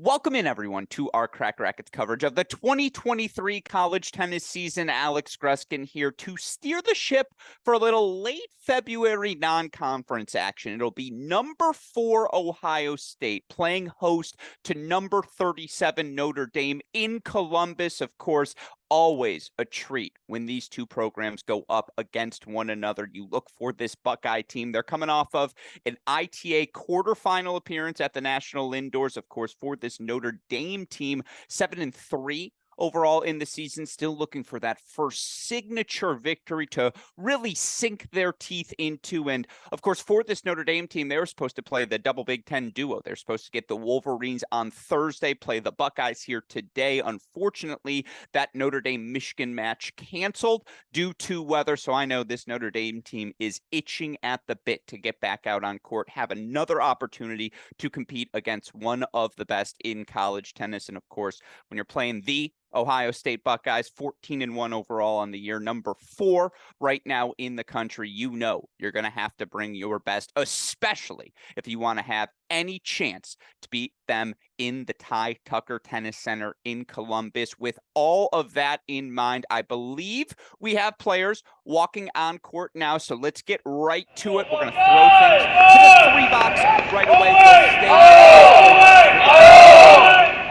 Welcome in, everyone, to our Cracked Racquets coverage of the 2023 college tennis season. Alex Gruskin here to steer the ship for a little late February non-conference action. It'll be number 4 Ohio State playing host to number 37 Notre Dame in Columbus. Of course, always a treat when these two programs go up against one another. You look for this Buckeye team. They're coming off of an ITA quarterfinal appearance at the National Indoors, of course, for this Notre Dame team, 7-3 overall in the season, still looking for that first signature victory to really sink their teeth into. And of course, for this Notre Dame team, they were supposed to play the double Big Ten duo. They're supposed to get the Wolverines on Thursday, play the Buckeyes here today. Unfortunately, that Notre Dame-Michigan match canceled due to weather. So I know this Notre Dame team is itching at the bit to get back out on court, have another opportunity to compete against one of the best in college tennis. And of course, when you're playing the Ohio State Buckeyes, 14-1 overall on the year, number 4 right now in the country, you know you're going to have to bring your best, especially if you want to have any chance to beat them in the Ty Tucker Tennis Center in Columbus. With all of that in mind, I believe we have players walking on court now, so let's get right to it. We're going to throw things to the 3 box right away.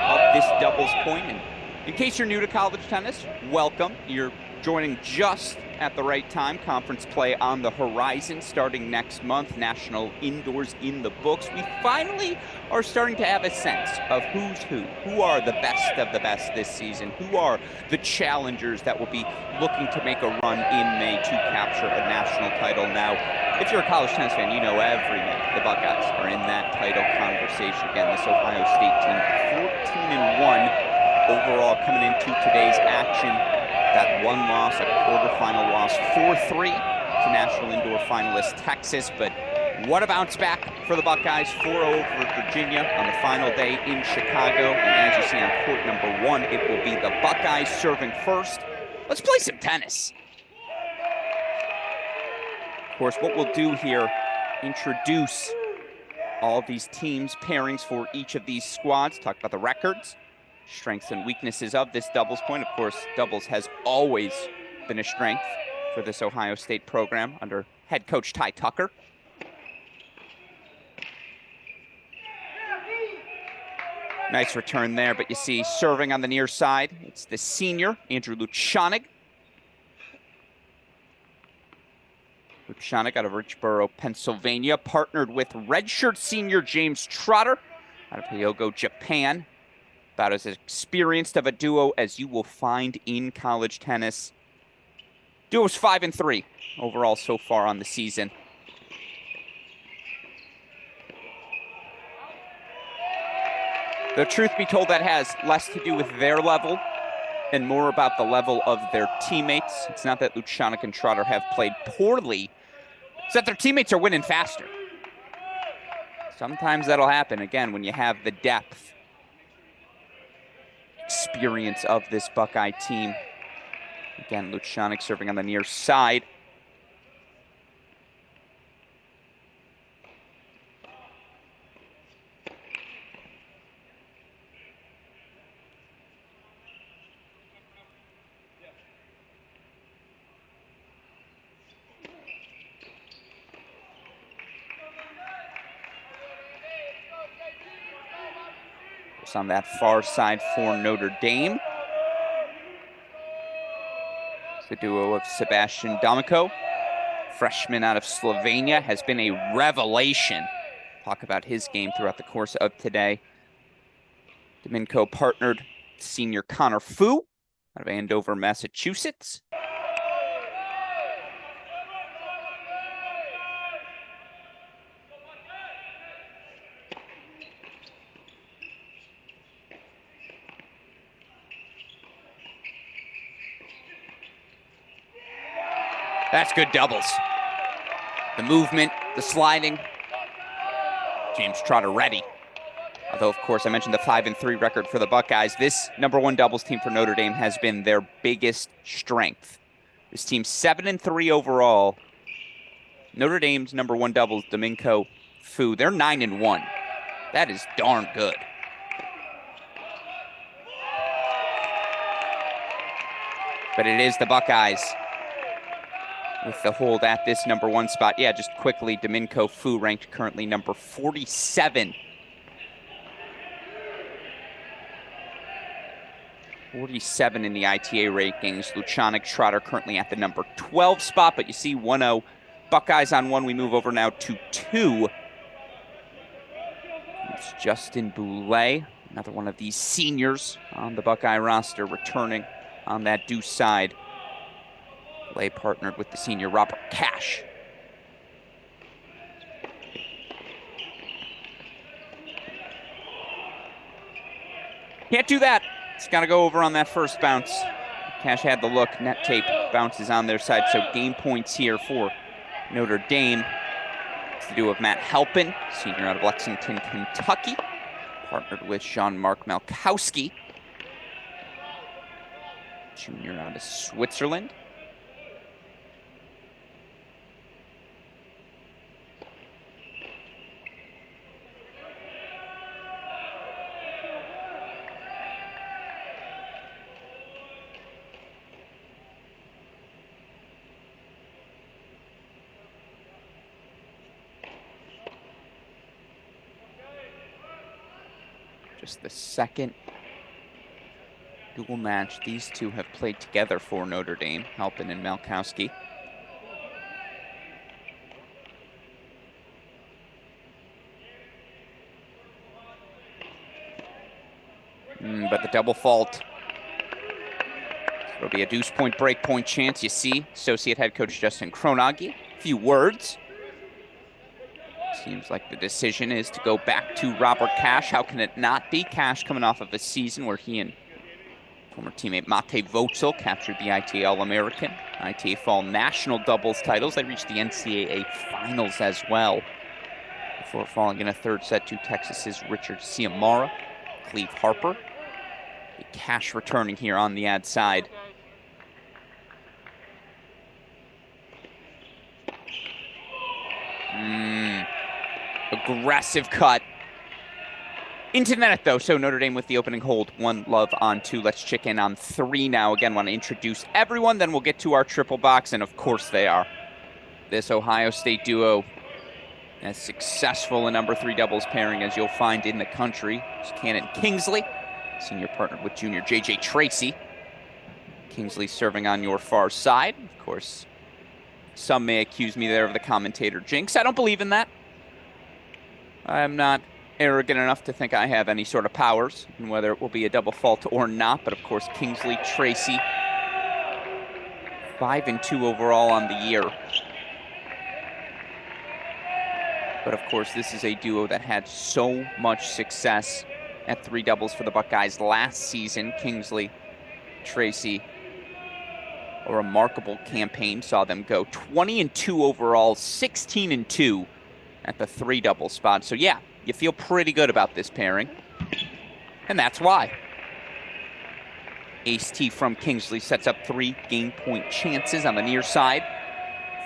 Of this doubles point. And in case you're new to college tennis, welcome. You're joining just at the right time. Conference play on the horizon starting next month. National Indoors in the books. We finally are starting to have a sense of who's who. Who are the best of the best this season? Who are the challengers that will be looking to make a run in May to capture a national title? Now, if you're a college tennis fan, you know every May the Buckeyes are in that title conversation. Again, this Ohio State team, 14-1. Overall, coming into today's action, that one loss, a quarterfinal loss, 4-3 to National Indoor finalist Texas. But what a bounce back for the Buckeyes, 4-0 over Virginia on the final day in Chicago. And as you see on court number 1, it will be the Buckeyes serving first. Let's play some tennis. Of course, what we'll do here, introduce all of these teams, pairings for each of these squads, talk about the records, strengths and weaknesses of this doubles point. Of course, doubles has always been a strength for this Ohio State program under head coach Ty Tucker. Nice return there, but you see serving on the near side, it's the senior, Andrew Luchanig. Luchanig out of Richboro, Pennsylvania, partnered with redshirt senior James Trotter out of Hyogo, Japan. About as experienced of a duo as you will find in college tennis. Duo's 5-3 overall so far on the season. The truth be told, that has less to do with their level and more about the level of their teammates. It's not that Luchanig and Trotter have played poorly. It's that their teammates are winning faster. Sometimes that'll happen, again, when you have the depth, experience of this Buckeye team. Again, Luchanig serving on the near side. On that far side for Notre Dame, the duo of Sebastian Domiko, freshman out of Slovenia, has been a revelation. Talk about his game throughout the course of today. Domiko partnered senior Connor Fu out of Andover, Massachusetts. That's good doubles. The movement, the sliding. James Trotter ready. Although, of course, I mentioned the 5-3 record for the Buckeyes. This #1 doubles team for Notre Dame has been their biggest strength. This team's 7-3 overall. Notre Dame's #1 doubles, Domiko Fu, they're 9-1. That is darn good. But it is the Buckeyes with the hold at this number 1 spot. Yeah, just quickly, Domingo Fu ranked currently number 47. 47 in the ITA rankings. Lucianic Trotter currently at the number 12 spot, but you see 1-0 Buckeyes on 1. We move over now to 2. It's Justin Boulay, another one of these seniors on the Buckeye roster, returning on that deuce side. Boulay partnered with the senior Robert Cash. Can't do that. It's got to go over on that first bounce. Cash had the look. Net tape bounces on their side. So game points here for Notre Dame. It's the duo of Matt Halpin, senior out of Lexington, Kentucky, partnered with Jean-Marc Malkowski, junior out of Switzerland. Just the second dual match these two have played together for Notre Dame, Halpin and Malkowski. But the double fault. It'll be a deuce point, break point chance. You see associate head coach Justin Kronagi. A few words. Seems like the decision is to go back to Robert Cash. How can it not be? Cash coming off of a season where he and former teammate Mate Votzel captured the ITA All-American, ITA Fall National Doubles titles. They reached the NCAA Finals as well before falling in a third set to Texas's Richard Ciamara, Cleve Harper. Cash returning here on the ad side. Aggressive cut. Into the net, though, so Notre Dame with the opening hold. 1-love on 2. Let's check in on 3 now. Again, want to introduce everyone, then we'll get to our triple box, and of course they are. This Ohio State duo, as successful a number 3 doubles pairing as you'll find in the country. It's Cannon Kingsley, senior partnered with junior J.J. Tracy. Kingsley serving on your far side. Of course, some may accuse me there of the commentator jinx. I don't believe in that. I'm not arrogant enough to think I have any sort of powers, and whether it will be a double fault or not. But of course, Kingsley, Tracy, 5-2 overall on the year. But of course, this is a duo that had so much success at 3 doubles for the Buckeyes last season. Kingsley, Tracy, a remarkable campaign, saw them go 20-2 overall, 16-2 at the 3 double spot. So yeah, you feel pretty good about this pairing, and that's why. Ace T from Kingsley sets up 3 game point chances on the near side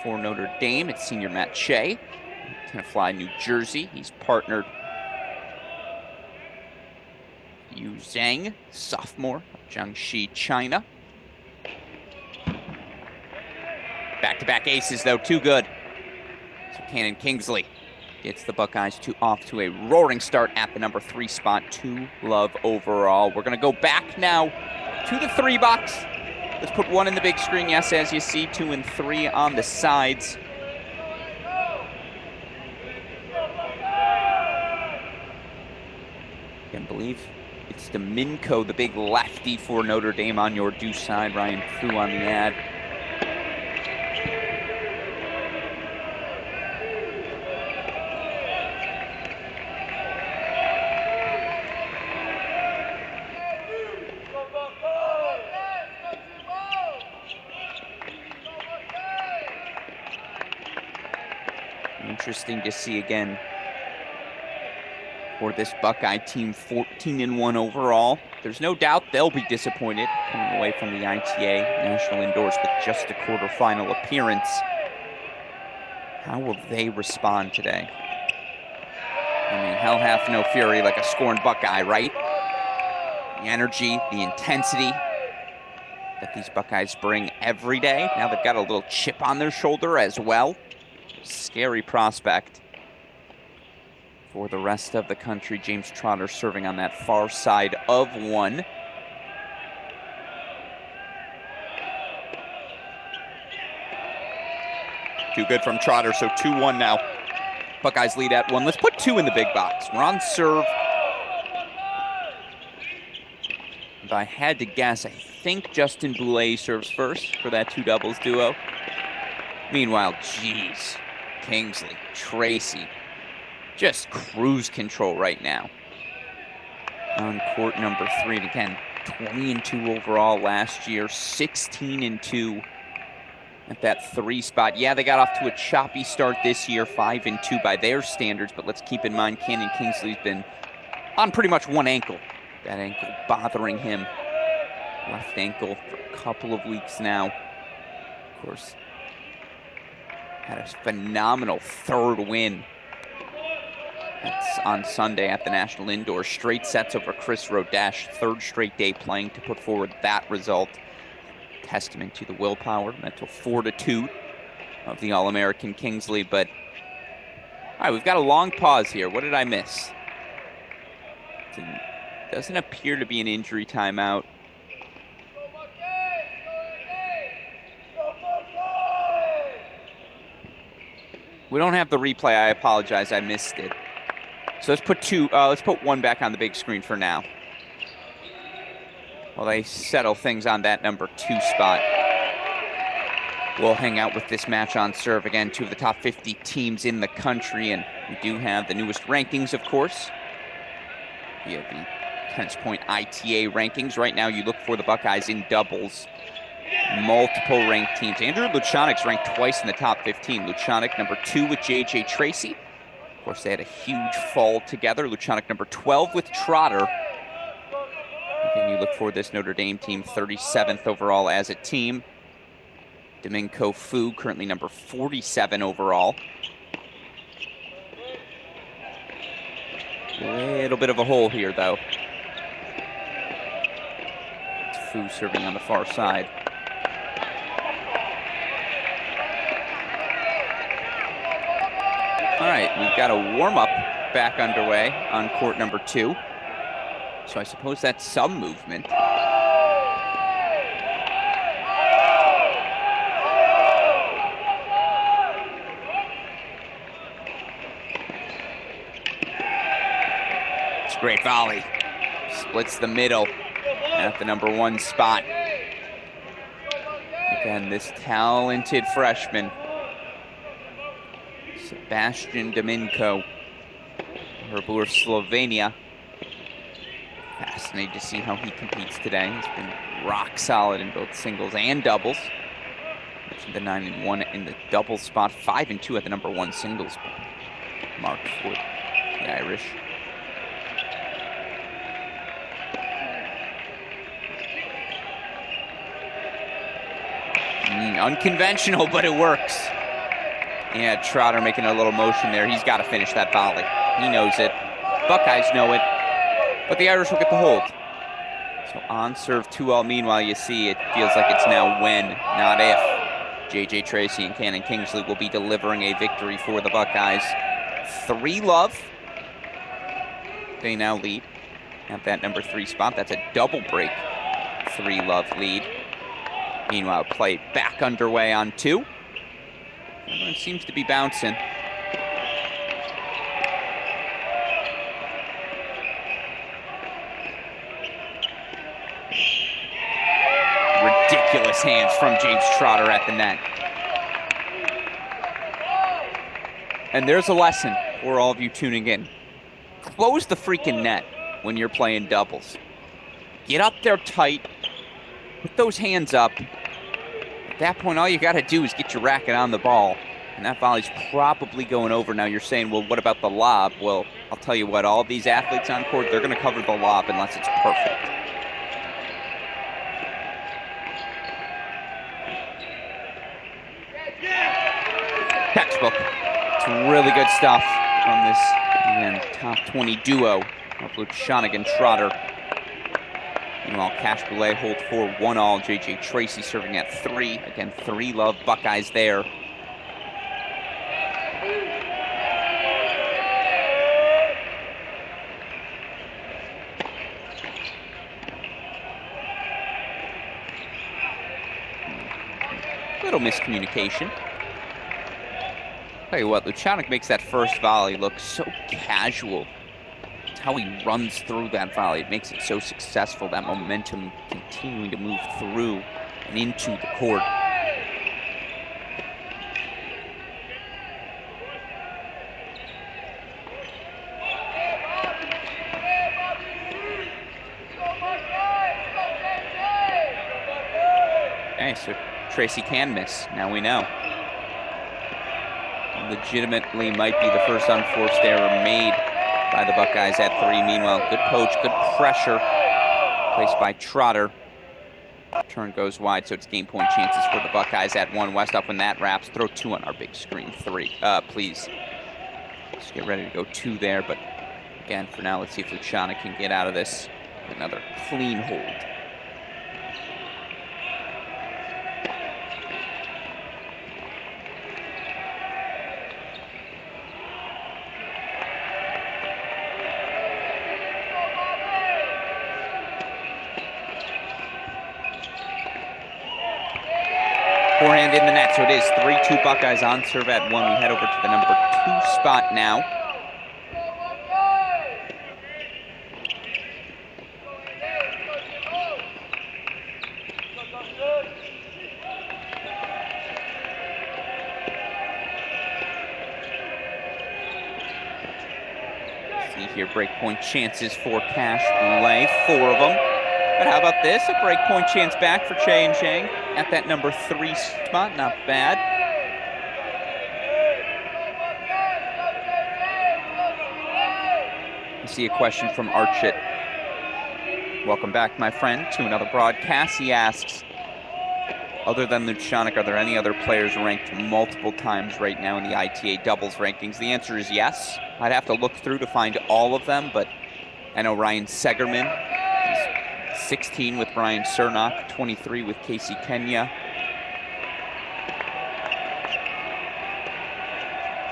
for Notre Dame. It's senior Matt Shea, Tenafly, New Jersey. He's partnered Yu Zhang, sophomore, Jiangxi, China. Back-to-back aces, though, too good. So Cannon Kingsley gets the Buckeyes off to a roaring start at the number 3 spot. 2-love overall. We're going to go back now to the 3 box. Let's put 1 in the big screen. Yes, as you see, 2 and 3 on the sides. I can't believe it's Domingo, the big lefty for Notre Dame on your deuce side. Ryan Fu on the ad. Interesting to see again for this Buckeye team, 14-1 overall. There's no doubt they'll be disappointed coming away from the ITA National Indoors with just a quarterfinal appearance. How will they respond today? I mean, hell hath no fury like a scorned Buckeye, right? The energy, the intensity, that these Buckeyes bring every day. Now they've got a little chip on their shoulder as well. Scary prospect for the rest of the country. James Trotter serving on that far side of one. Too good from Trotter, so 2-1 now. Buckeyes lead at 1. Let's put 2 in the big box. We're on serve. If I had to guess, I think Justin Boulay serves first for that 2 doubles duo. Meanwhile, geez, Kingsley, Tracy, just cruise control right now. On court number 3, and again, 20-2 overall last year, 16-2 at that 3 spot. Yeah, they got off to a choppy start this year, 5-2 by their standards, but let's keep in mind Cannon Kingsley's been on pretty much one ankle. That ankle bothering him. Left ankle for a couple of weeks now. Of course, had a phenomenal 3rd win. That's on Sunday at the National Indoor. Straight sets over Chris Rodesh. 3rd straight day playing to put forward that result. Testament to the willpower, mental fortitude of the All-American Kingsley. But, all right, we've got a long pause here. What did I miss? Doesn't appear to be an injury timeout. We don't have the replay. I apologize. I missed it. So let's put 1 back on the big screen for now. While they settle things on that number 2 spot. We'll hang out with this match on serve. Again, 2 of the top 50 teams in the country, and we do have the newest rankings, of course. We have the Tennis Point ITA rankings. Right now, you look for the Buckeyes in doubles. Multiple ranked teams. Andrew Luchanik's ranked twice in the top 15. Luchanik number 2 with J.J. Tracy. Of course, they had a huge fall together. Luchanik number 12 with Trotter. And you look for this Notre Dame team, 37th overall as a team. Domingo Fu, currently number 47 overall. A little bit of a hole here, though. It's Fu serving on the far side. All right, we've got a warm-up back underway on court number 2. So I suppose that's some movement. It's a great volley. Splits the middle at the number 1 spot. Again, this talented freshman, Sebastian Domingo, Herbur, Slovenia. Fascinated to see how he competes today. He's been rock solid in both singles and doubles. Mentioned the 9-1 in the doubles spot, 5-2 at the number 1 singles mark for the Irish. Unconventional, but it works. Yeah, Trotter making a little motion there. He's got to finish that volley. He knows it. Buckeyes know it. But the Irish will get the hold. So on serve 2-all. Meanwhile, you see it feels like it's now when, not if. J.J. Tracy and Cannon Kingsley will be delivering a victory for the Buckeyes. 3-love. They now lead at that number 3 spot. That's a double break 3-love lead. Meanwhile, play back underway on 2. Everyone seems to be bouncing. Ridiculous hands from James Trotter at the net. And there's a lesson for all of you tuning in. Close the freaking net when you're playing doubles. Get up there tight. Put those hands up. At that point, all you got to do is get your racket on the ball. And that volley's probably going over. Now you're saying, well, what about the lob? Well, I'll tell you what, all these athletes on court, they're going to cover the lob unless it's perfect. Textbook. It's really good stuff from this, again, top 20 duo of Luchanik and Trotter. Meanwhile, Cash Boulay holds for 1-all. J.J. Tracy serving at 3. Again, 3-love Buckeyes there. Little miscommunication. Tell you what, Lucianic makes that first volley look so casual. It's how he runs through that volley. It makes it so successful, that momentum continuing to move through and into the court. Okay, so Tracy can miss. Now we know. Legitimately might be the first unforced error made by the Buckeyes at 3. Meanwhile, good poach, good pressure placed by Trotter. Turn goes wide, so it's game point chances for the Buckeyes at 1. Westhoff, when that wraps, throw 2 on our big screen. 3, please. Let's get ready to go 2 there, but again, for now, let's see if Luciana can get out of this. Another clean hold. Forehand in the net, so it is 3-2 Buckeyes on serve at 1. We head over to the number 2 spot now. See here, breakpoint chances for Cash Boulay, 4 of them. But how about this? A breakpoint chance back for Che and Chang at that number 3 spot. Not bad. I see a question from Archit. Welcome back, my friend, to another broadcast. He asks, other than Lucianic, are there any other players ranked multiple times right now in the ITA doubles rankings? The answer is yes. I'd have to look through to find all of them, but I know Ryan Segerman is 16 with Brian Cernock, 23 with Casey Kenya.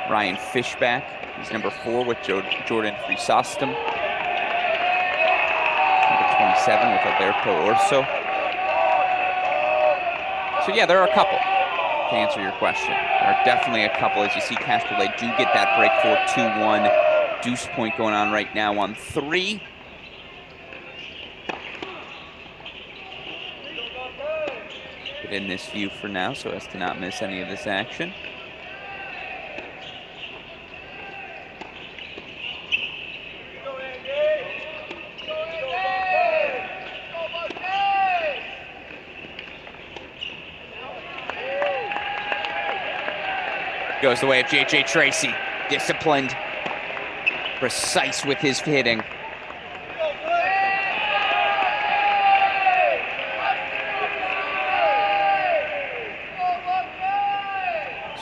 Ryan Fishback, he's number 4 with Jordan Chrysostom. Number 27 with Alberto Orso. So yeah, there are a couple, to answer your question. There are definitely a couple. As you see, Cash Boulay do get that break for 2-1. Deuce point going on right now on 3. Put in this view for now so as to not miss any of this action. Goes the way of J.J. Tracy. Disciplined, precise with his hitting.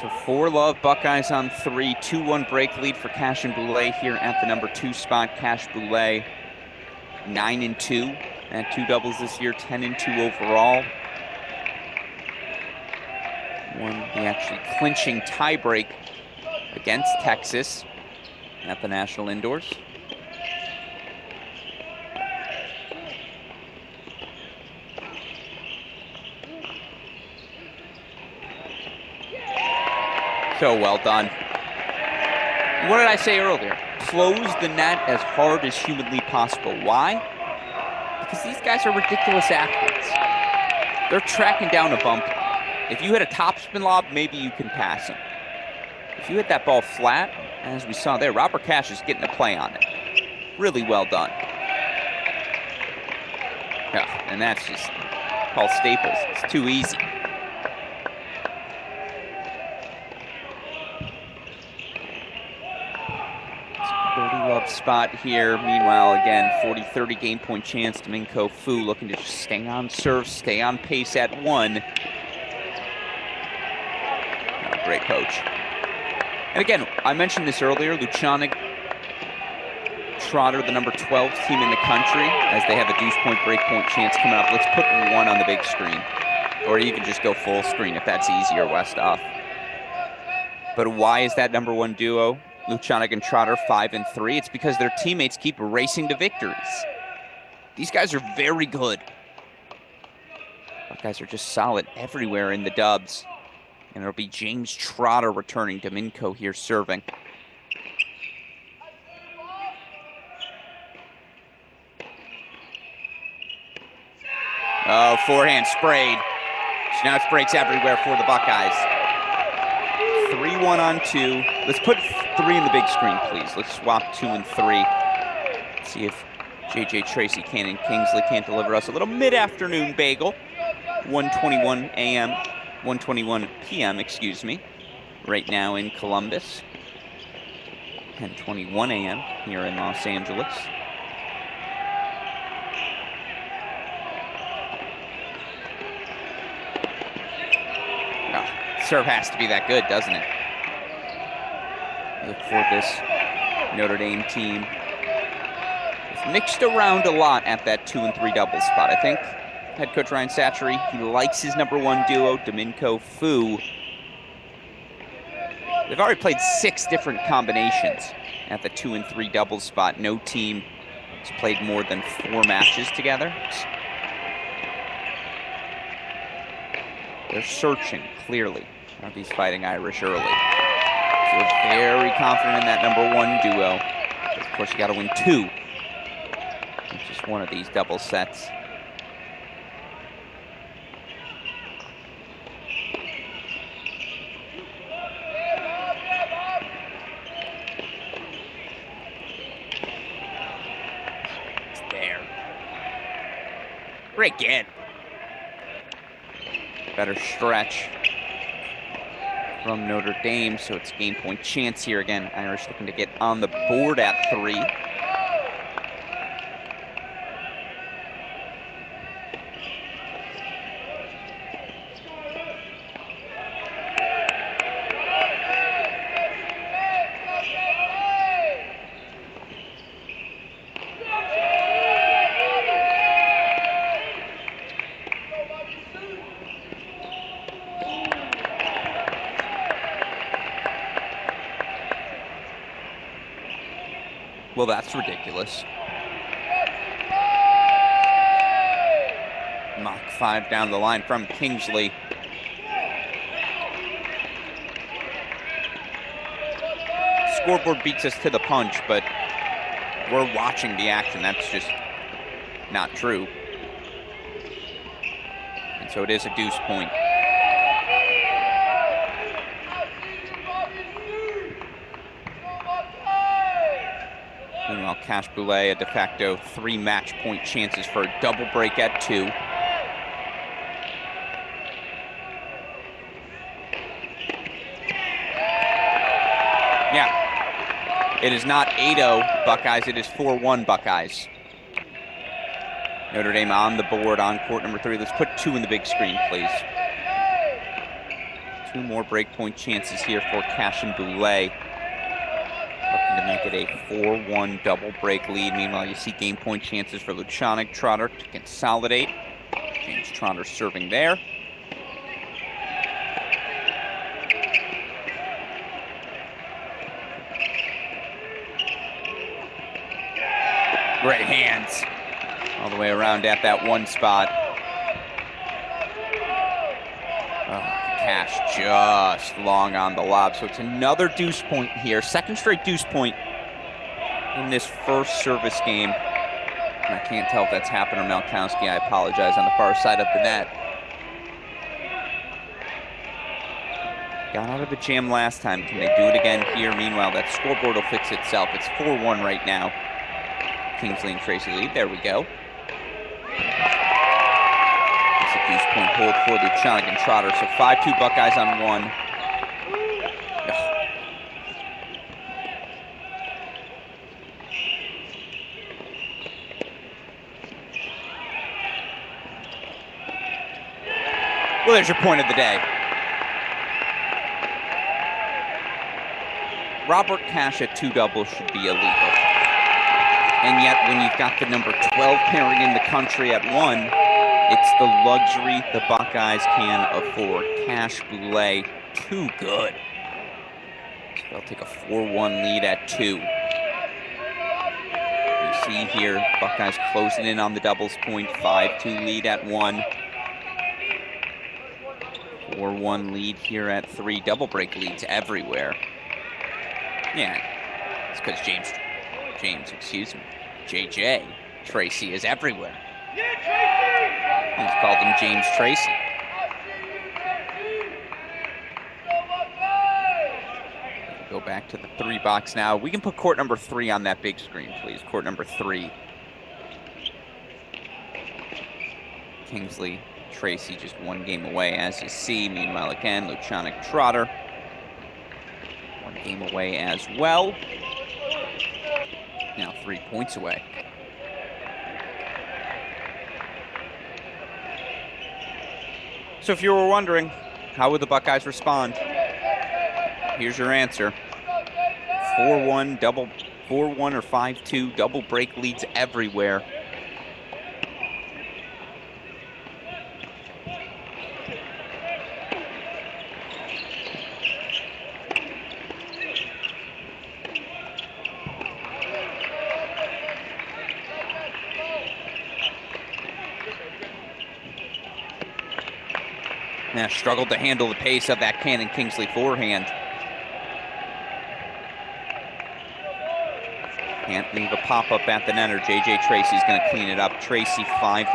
So 4-love Buckeyes on 3. 2-1 break lead for Cash and Boulay here at the number 2 spot. Cash Boulay 9-2 at 2 doubles this year, 10-2 overall. Won the actually clinching tiebreak against Texas at the National Indoors. So well done. What did I say earlier? Close the net as hard as humanly possible. Why? Because these guys are ridiculous athletes. They're tracking down a bump. If you hit a topspin lob, maybe you can pass him. If you hit that ball flat, as we saw there, Robert Cash is getting a play on it. Really well done. Yeah, and that's just Paul Staples. It's too easy. Love spot here. Meanwhile, again, 40-30 game point chance. Domingo Fu looking to just stay on serve, stay on pace at 1. Oh, great coach. And again, I mentioned this earlier, Lucianic Trotter, the number 12 team in the country, as they have a deuce point, break point chance coming up. Let's put one on the big screen, or even just go full screen if that's easier, Westoff. But why is that number 1 duo, Lucianic and Trotter, 5 and 3? It's because their teammates keep racing to victories. These guys are very good. Buckeyes are just solid everywhere in the dubs. And it'll be James Trotter returning. Domingo here serving. Oh, forehand sprayed. So now it breaks everywhere for the Buckeyes. 3-1 on 2. Let's put 3 in the big screen, please. Let's swap 2 and 3. See if J.J. Tracy Cannon Kingsley can't deliver us a little mid-afternoon bagel. 1:21 a.m., 1:21 p.m., excuse me, right now in Columbus. 10:21 a.m. here in Los Angeles. Serve has to be that good, doesn't it? Look for this Notre Dame team. It's mixed around a lot at that 2 and 3 double spot. I think head coach Ryan Satchery, he likes his number 1 duo, Domingo Fu. They've already played 6 different combinations at the 2 and 3 double spot. No team has played more than 4 matches together. They're searching, clearly. Are these Fighting Irish early? So very confident in that number 1 duo. But of course, you got to win 2. Just one of these double sets. It's there. Great get. Better stretch from Notre Dame, so it's game point chance here again. Irish looking to get on the board at 3. Well, that's ridiculous. Mach 5 down the line from Kingsley. Scoreboard beats us to the punch, but we're watching the action. That's just not true. And so it is a deuce point. Meanwhile, Cash Boulay, a de facto 3 match point chances for a double break at 2. Yeah, it is not 8-0 Buckeyes, it is 4-1 Buckeyes. Notre Dame on the board on court number 3. Let's put 2 in the big screen, please. 2 more break point chances here for Cash and Boulay. Looking to make it a 4-1 double break lead. Meanwhile, you see game point chances for Lucianic, Trotter to consolidate. James Trotter serving there. Great hands all the way around at that 1 spot. Cash just long on the lob, so it's another deuce point here. 2nd straight deuce point in this first service game. And I can't tell if that's happened on Malkowski. I apologize, on the far side of the net. Got out of the jam last time. Can they do it again here? Meanwhile, that scoreboard will fix itself. It's 4-1 right now. Kingsley and Tracy lead. There we go. Deuce point hold for Lucianic and Trotter. So 5-2 Buckeyes on 1. Well, there's your point of the day. Robert Cash at 2 doubles should be illegal. And yet, when you've got the number 12 pairing in the country at 1, it's the luxury the Buckeyes can afford. Cash Boulet, too good. So they'll take a 4-1 lead at 2. You see here, Buckeyes closing in on the doubles point, 5-2 lead at 1. 4-1 lead here at 3. Double break leads everywhere. Yeah, it's because JJ Tracy is everywhere. He's called him James Tracy. Go back to the 3 box now. We can put court number 3 on that big screen, please. Court number 3. Kingsley Tracy just 1 game away, as you see. Meanwhile, again, Lucianic Trotter 1 game away as well. Now 3 points away. So if you were wondering, how would the Buckeyes respond? Here's your answer. 4-1, 4-1 or 5-2, double break leads everywhere. Now struggled to handle the pace of that Cannon Kingsley forehand. Can't leave a pop-up at the netter. JJ Tracy's going to clean it up. Tracy 5-1.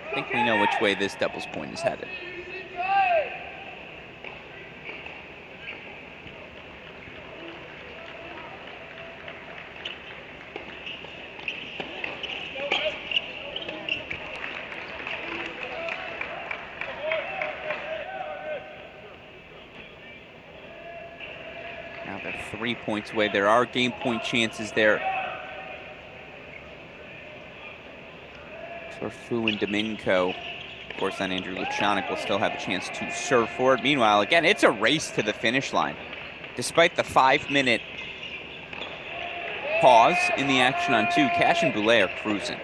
I think we know which way this doubles point is headed. Now they're 3 points away. There are game point chances there for Fu and Domingo. Of course, then Andrew Lucianic will still have a chance to serve for it. Meanwhile, again, it's a race to the finish line. Despite the 5-minute pause in the action on 2, Cash and Boulet are cruising.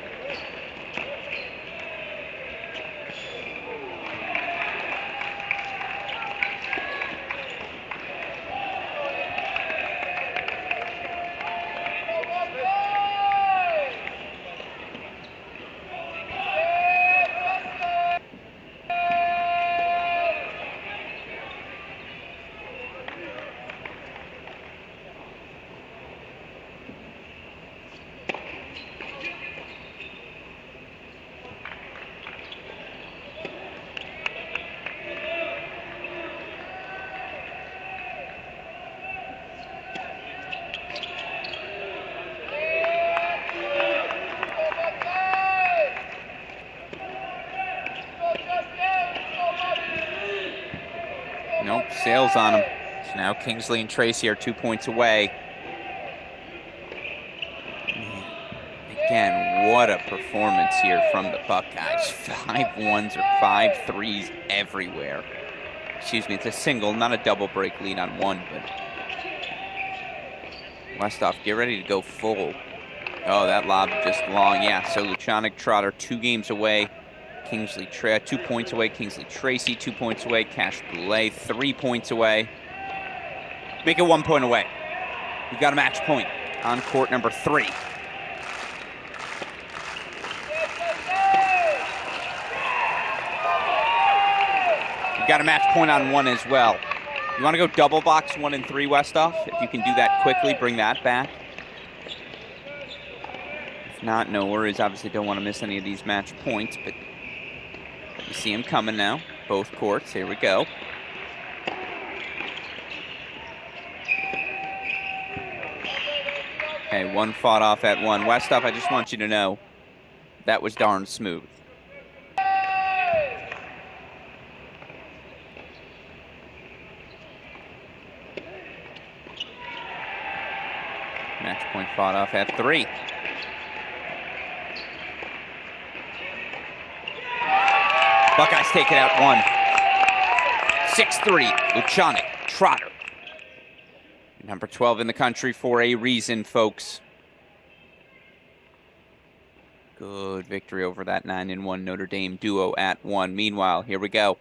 Nope, sails on him. So now Kingsley and Tracy are 2 points away. Again, what a performance here from the Buckeyes. 5-1s or 5-3s everywhere. Excuse me, it's a single, not a double break lead on 1, but Westhoff, get ready to go full. Oh, that lob just long. Yeah, so Lucianic Trotter 2 games away. Kingsley 2 points away. Kingsley Tracy 2 points away. Cash Boulet 3 points away. Make it 1 point away. We've got a match point on court number 3. We've got a match point on 1 as well. You want to go double box 1 and 3, Westhoff? If you can do that quickly, bring that back. If not, no worries. Obviously don't want to miss any of these match points, but you see him coming now. Both courts. Here we go. Okay, 1 fought off at 1. Westhoff, I just want you to know that was darn smooth. Match point fought off at 3. Buckeyes take it out 1. 6-3, Lucianic Trotter. Number 12 in the country for a reason, folks. Good victory over that 9-1 Notre Dame duo at 1. Meanwhile, here we go.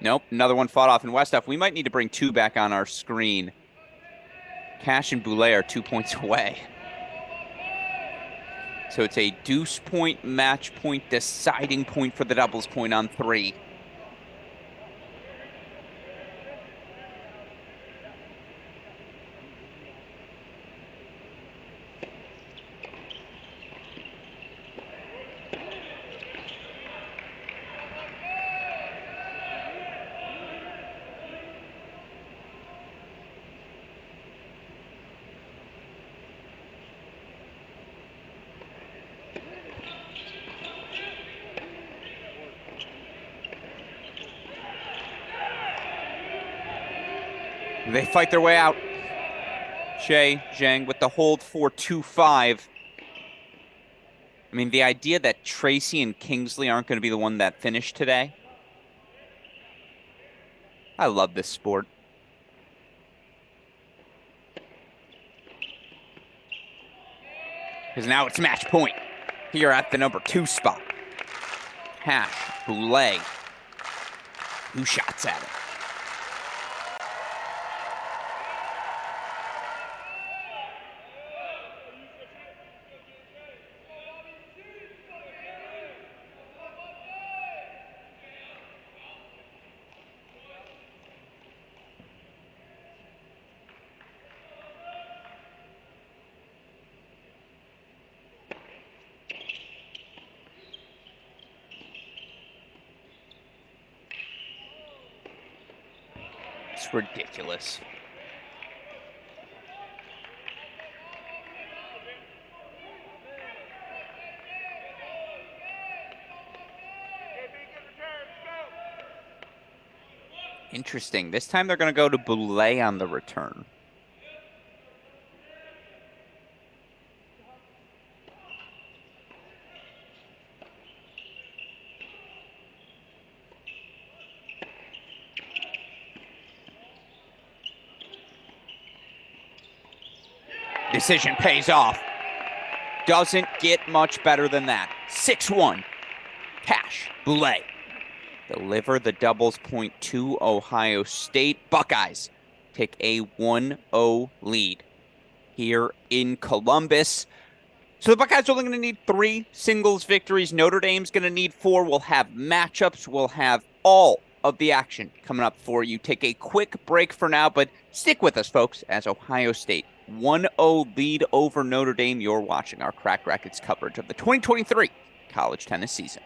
Nope, another one fought off in Westhoff. We might need to bring 2 back on our screen. Cash and Boulay are 2 points away. So it's a deuce point, match point, deciding point for the doubles point on 3. They fight their way out. Shea Zhang with the hold for 2-5. I mean, the idea that Tracy and Kingsley aren't going to be the one that finished today. I love this sport. Because now it's match point here at the number 2 spot. Cash, Boulay, 2 shots at it. It's ridiculous. Interesting. This time they're going to go to Boulay on the return. Decision pays off. Doesn't get much better than that. 6-1. Cash, Boulay. Deliver the doubles point to Ohio State. Buckeyes take a 1-0 lead here in Columbus. So the Buckeyes are only going to need 3 singles victories. Notre Dame's going to need 4. We'll have matchups. We'll have all of the action coming up for you. Take a quick break for now, but stick with us, folks, as Ohio State 1-0 lead over Notre Dame. You're watching our Cracked Racquets coverage of the 2023 college tennis season.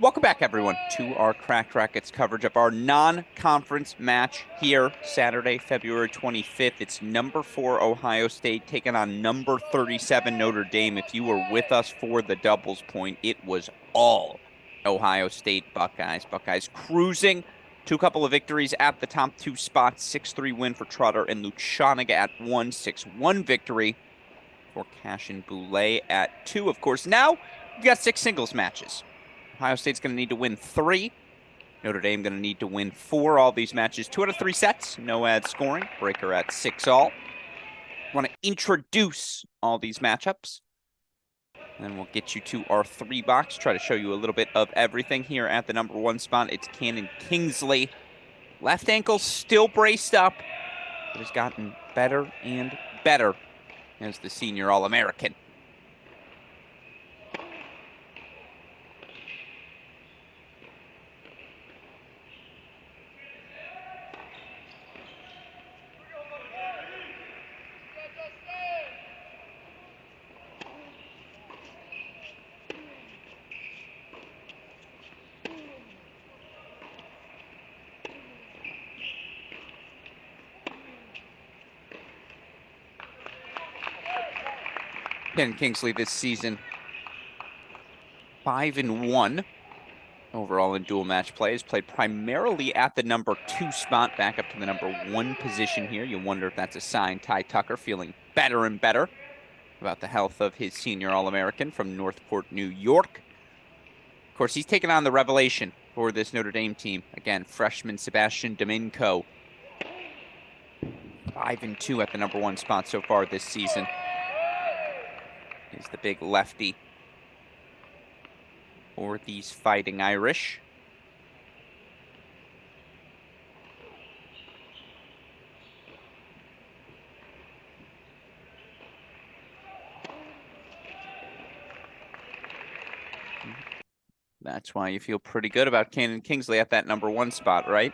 Welcome back, everyone, to our Cracked Racquets coverage of our non-conference match here, Saturday, February 25th. It's number 4 Ohio State taking on number 37 Notre Dame. If you were with us for the doubles point, it was all Ohio State Buckeyes. Buckeyes cruising to a couple of victories at the top two spots. 6-3 win for Trotter and Luchaniga at 1, 6-1 victory for Cashin Boulay at 2. Of course, now we've got 6 singles matches. Ohio State's going to need to win 3. Notre Dame going to need to win 4. All these matches, 2 out of 3 sets. No ad scoring. Breaker at 6-all. Want to introduce all these matchups. And then we'll get you to our 3-box. Try to show you a little bit of everything here at the number 1 spot. It's Cannon Kingsley. Left ankle still braced up. But has gotten better and better as the senior All-American. Ken Kingsley this season, 5-1 overall in dual match play. Has played primarily at the number 2 spot, back up to the number 1 position here. You wonder if that's a sign. Ty Tucker feeling better and better about the health of his senior All-American from Northport, New York. Of course, he's taken on the revelation for this Notre Dame team. Again, freshman Sebastian Domingo, 5-2 at the number 1 spot so far this season. Is the big lefty for these Fighting Irish. That's why you feel pretty good about Cannon Kingsley at that number 1 spot, right?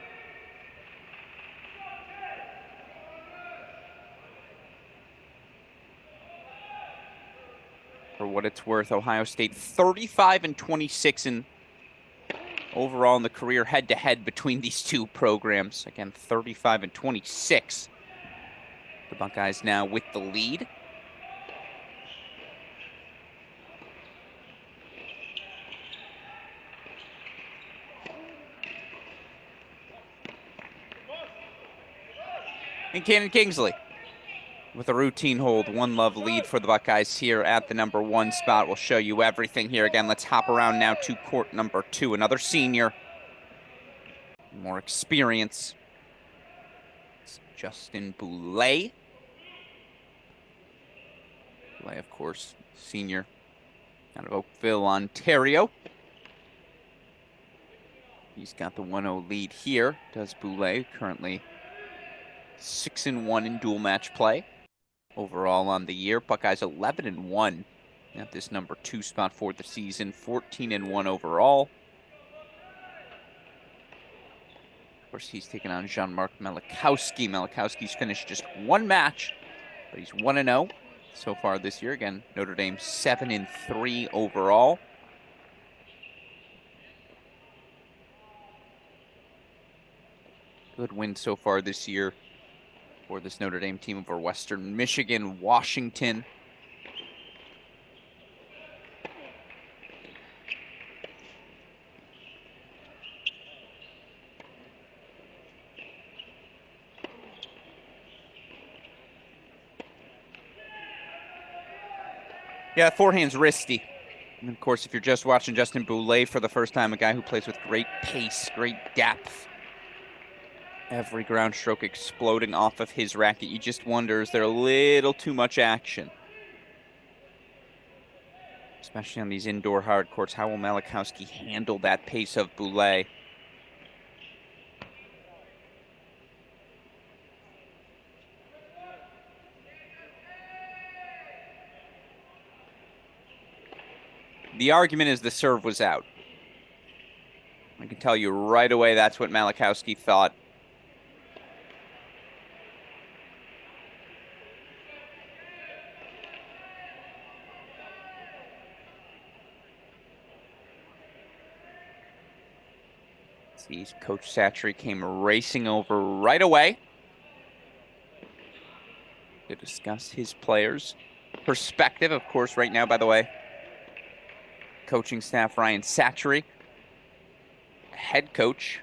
For what it's worth, Ohio State 35-26 in overall in the career head-to-head between these two programs. Again, 35-26. The Buckeyes now with the lead. And Cannon Kingsley with a routine hold, 1-love lead for the Buckeyes here at the number 1 spot. We'll show you everything here. Again, let's hop around now to court number 2. Another senior, more experience. It's Justin Boulay. Boulay, of course, senior out of Oakville, Ontario. He's got the 1-0 lead here, does Boulay, currently 6-1 in dual match play. Overall on the year, Buckeyes 11-1 at this number 2 spot for the season, 14-1 overall. Of course, he's taking on Jean-Marc Malachowski. Malachowski's finished just 1 match, but he's 1-0 so far this year. Again, Notre Dame 7-3 overall. Good win so far this year for this Notre Dame team over Western Michigan, Washington. Yeah, forehand's wristy. And of course, if you're just watching Justin Boulay for the first time, a guy who plays with great pace, great depth, every ground stroke exploding off of his racket, you just wonder, is there a little too much action? Especially on these indoor hard courts, how will Malachowski handle that pace of Boulay? The argument is the serve was out. I can tell you right away that's what Malachowski thought. See, Coach Satchery came racing over right away to discuss his players' perspective. Of course, right now, by the way, coaching staff Ryan Satchery, head coach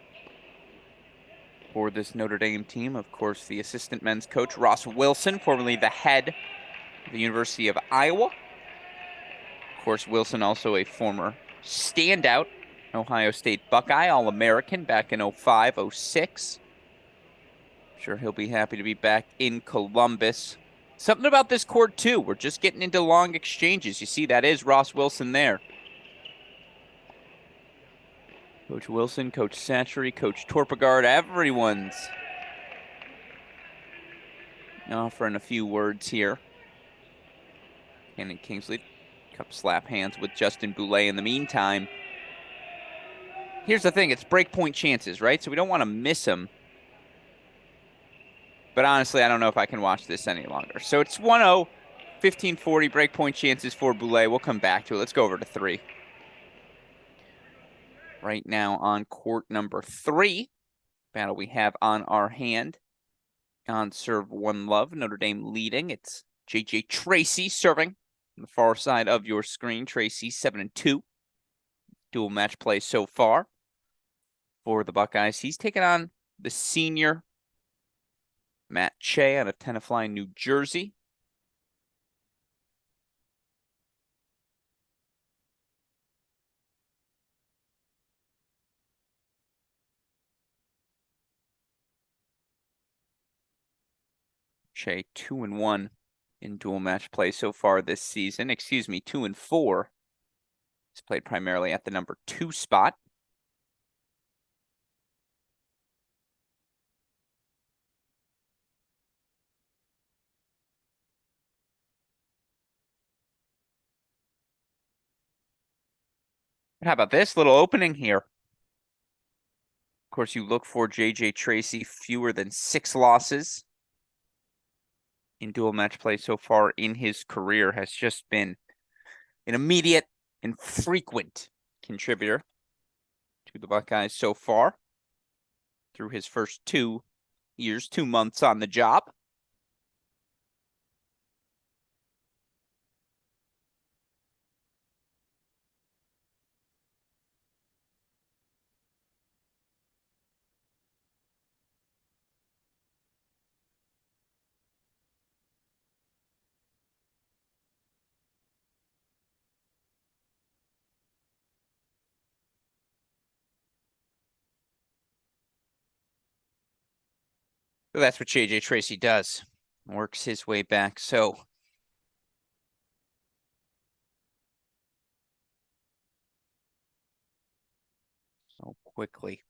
for this Notre Dame team. Of course, the assistant men's coach, Ross Wilson, formerly the head of the University of Iowa. Of course, Wilson also a former standout Ohio State Buckeye, All-American back in 05, 06. Sure he'll be happy to be back in Columbus. Something about this court, too. We're just getting into long exchanges. You see, that is Ross Wilson there. Coach Wilson, Coach Satchery, Coach Torpegard, everyone's offering a few words here. Cannon Kingsley, cup slap hands with Justin Boulay in the meantime. Here's the thing, it's breakpoint chances, right? So we don't want to miss them. But honestly, I don't know if I can watch this any longer. So it's 1-0, 15-40, breakpoint chances for Boulay. We'll come back to it. Let's go over to 3. Right now on court number 3, battle we have on our hand. On serve 1-love, Notre Dame leading. It's J.J. Tracy serving on the far side of your screen. Tracy 7-2. Dual match play so far for the Buckeyes. He's taken on the senior Matt Che out of Tenafly, New Jersey. Che 2-1 in dual match play so far this season. Excuse me, 2-4. He's played primarily at the number 2 spot. How about this little opening here? Of course, you look for J.J. Tracy, fewer than 6 losses in dual match play so far in his career. Has just been an immediate and frequent contributor to the Buckeyes so far through his first 2 years, 2 months on the job. So that's what JJ Tracy does. Works his way back. So quickly.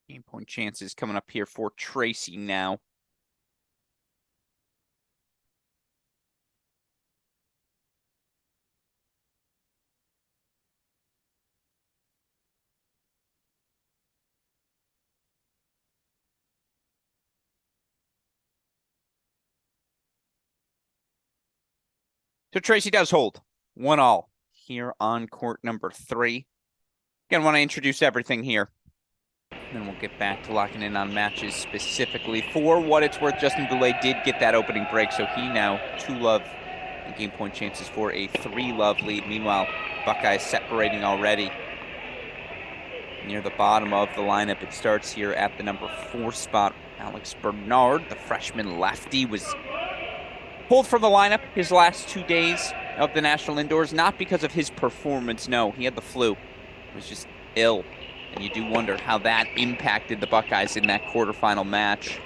Game point chances coming up here for Tracy now. So Tracy does hold 1-all here on court number 3. Again, want to introduce everything here. Then we'll get back to locking in on matches specifically. For what it's worth, Justin Boulay did get that opening break, so he now 2-love and game point chances for a 3-love lead. Meanwhile, Buckeyes separating already. Near the bottom of the lineup, it starts here at the number 4 spot. Alex Bernard, the freshman lefty, was pulled from the lineup his last 2 days of the National Indoors, not because of his performance. No, he had the flu. He was just ill. And you do wonder how that impacted the Buckeyes in that quarterfinal match.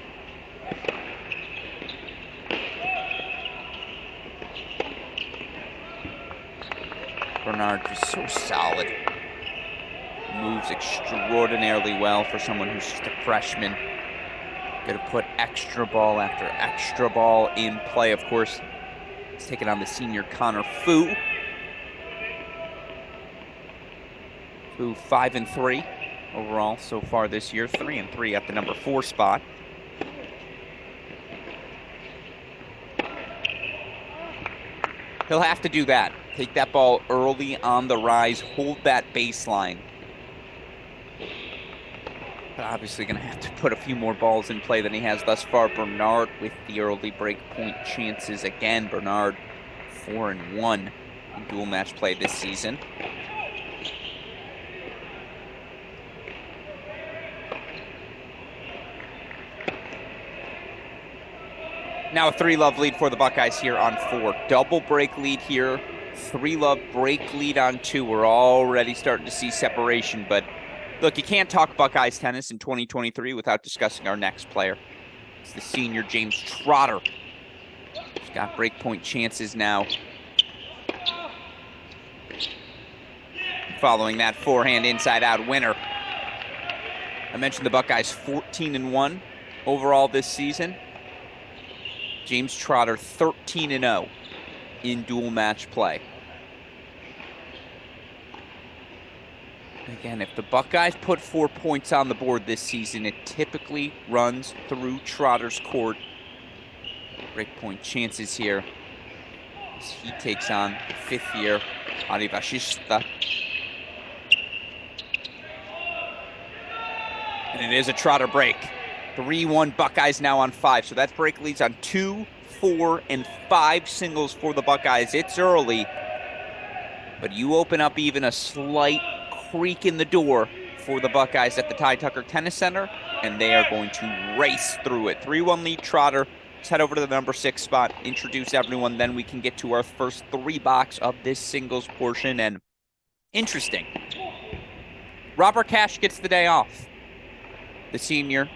Bernard just so solid. Moves extraordinarily well for someone who's just a freshman. Going to put extra ball after extra ball in play. Of course, he's taking on the senior Connor Fu. Fu 5-3 overall so far this year. 3-3 at the number 4 spot. He'll have to do that. Take that ball early on the rise. Hold that baseline. But obviously going to have to put a few more balls in play than he has thus far. Bernard with the early break point chances again. Bernard 4-1 in dual match play this season. Now a 3-love lead for the Buckeyes here on 4. Double break lead here. 3-love break lead on 2. We're already starting to see separation, but look, you can't talk Buckeyes tennis in 2023 without discussing our next player. It's the senior James Trotter. He's got breakpoint chances now. Following that forehand inside-out winner. I mentioned the Buckeyes 14-1 overall this season. James Trotter 13-0 in dual match play. Again, if the Buckeyes put 4 points on the board this season, it typically runs through Trotter's court. Breakpoint chances here as he takes on the 5th year Ari Vashishta. And it is a Trotter break. 3-1 Buckeyes now on 5. So that's break leads on 2, 4, and 5 singles for the Buckeyes. It's early, but you open up even a slight creak in the door for the Buckeyes at the Ty Tucker Tennis Center, and they are going to race through it. 3-1 lead Trotter. Let's head over to the number 6 spot, introduce everyone, then we can get to our first 3 box of this singles portion. And interesting, Robert Cash gets the day off. The senior,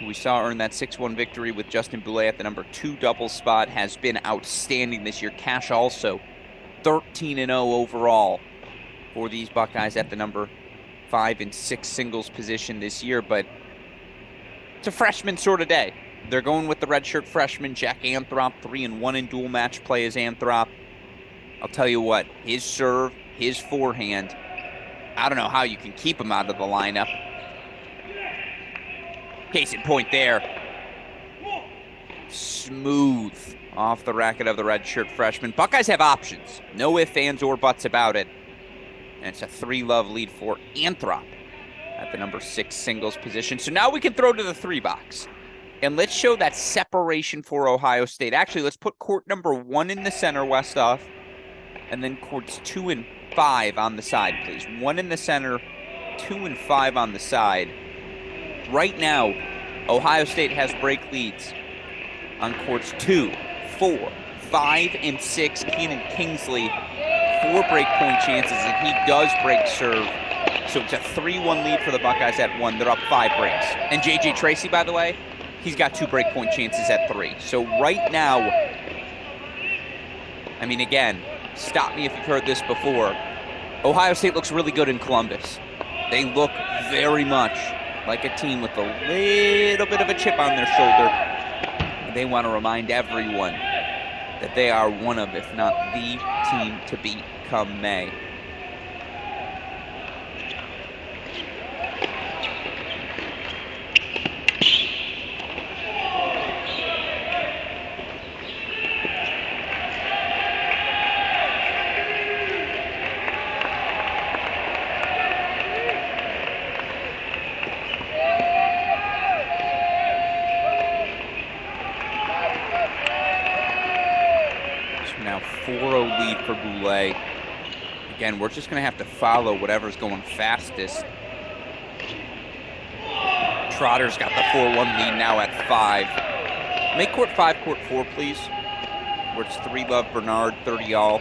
who we saw earn that 6-1 victory with Justin Boulay at the number 2 double spot, has been outstanding this year. Cash also 13-0 overall for these Buckeyes at the number 5 and 6 singles position this year, but it's a freshman sort of day. They're going with the redshirt freshman, Jack Anthrop, 3-1 in dual match play as Anthrop. I'll tell you what, his serve, his forehand, I don't know how you can keep him out of the lineup. Case in point there. Smooth off the racket of the redshirt freshman. Buckeyes have options. No ifs, ands, or buts about it. And it's a 3-love lead for Anthrop at the number 6 singles position. So now we can throw to the 3 box. And let's show that separation for Ohio State. Actually, let's put court number 1 in the center, Westhoff, and then courts 2 and 5 on the side, please. 1 in the center, 2 and 5 on the side. Right now, Ohio State has break leads on courts 2, 4, 5, and 6. Keenan Kingsley, 4 break point chances, and he does break serve. So it's a 3-1 lead for the Buckeyes at 1. They're up 5 breaks. And J.J. Tracy, by the way, he's got 2 break point chances at 3. So right now, I mean, again, stop me if you've heard this before. Ohio State looks really good in Columbus. They look very much like a team with a little bit of a chip on their shoulder. They want to remind everyone that they are one of, if not the team to beat come May. Now 4-0 lead for Boulay. Again, we're just going to have to follow whatever's going fastest. Trotter's got the 4-1 lead now at 5. Make court 5, court 4, please. Where it's 3 Love, Bernard, 30 all.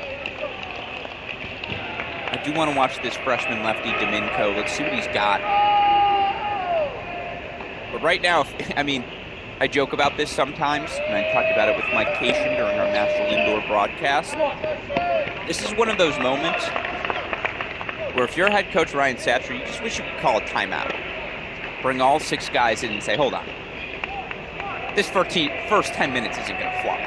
I do want to watch this freshman lefty, Domingo. Let's see what he's got. But right now, I mean, I joke about this sometimes, and I talked about it with Mike Cation during our national indoor broadcast. This is one of those moments where if you're head coach Ryan Satcher, you just wish you could call a timeout. Bring all 6 guys in and say, hold on. This first 10 minutes isn't going to fly.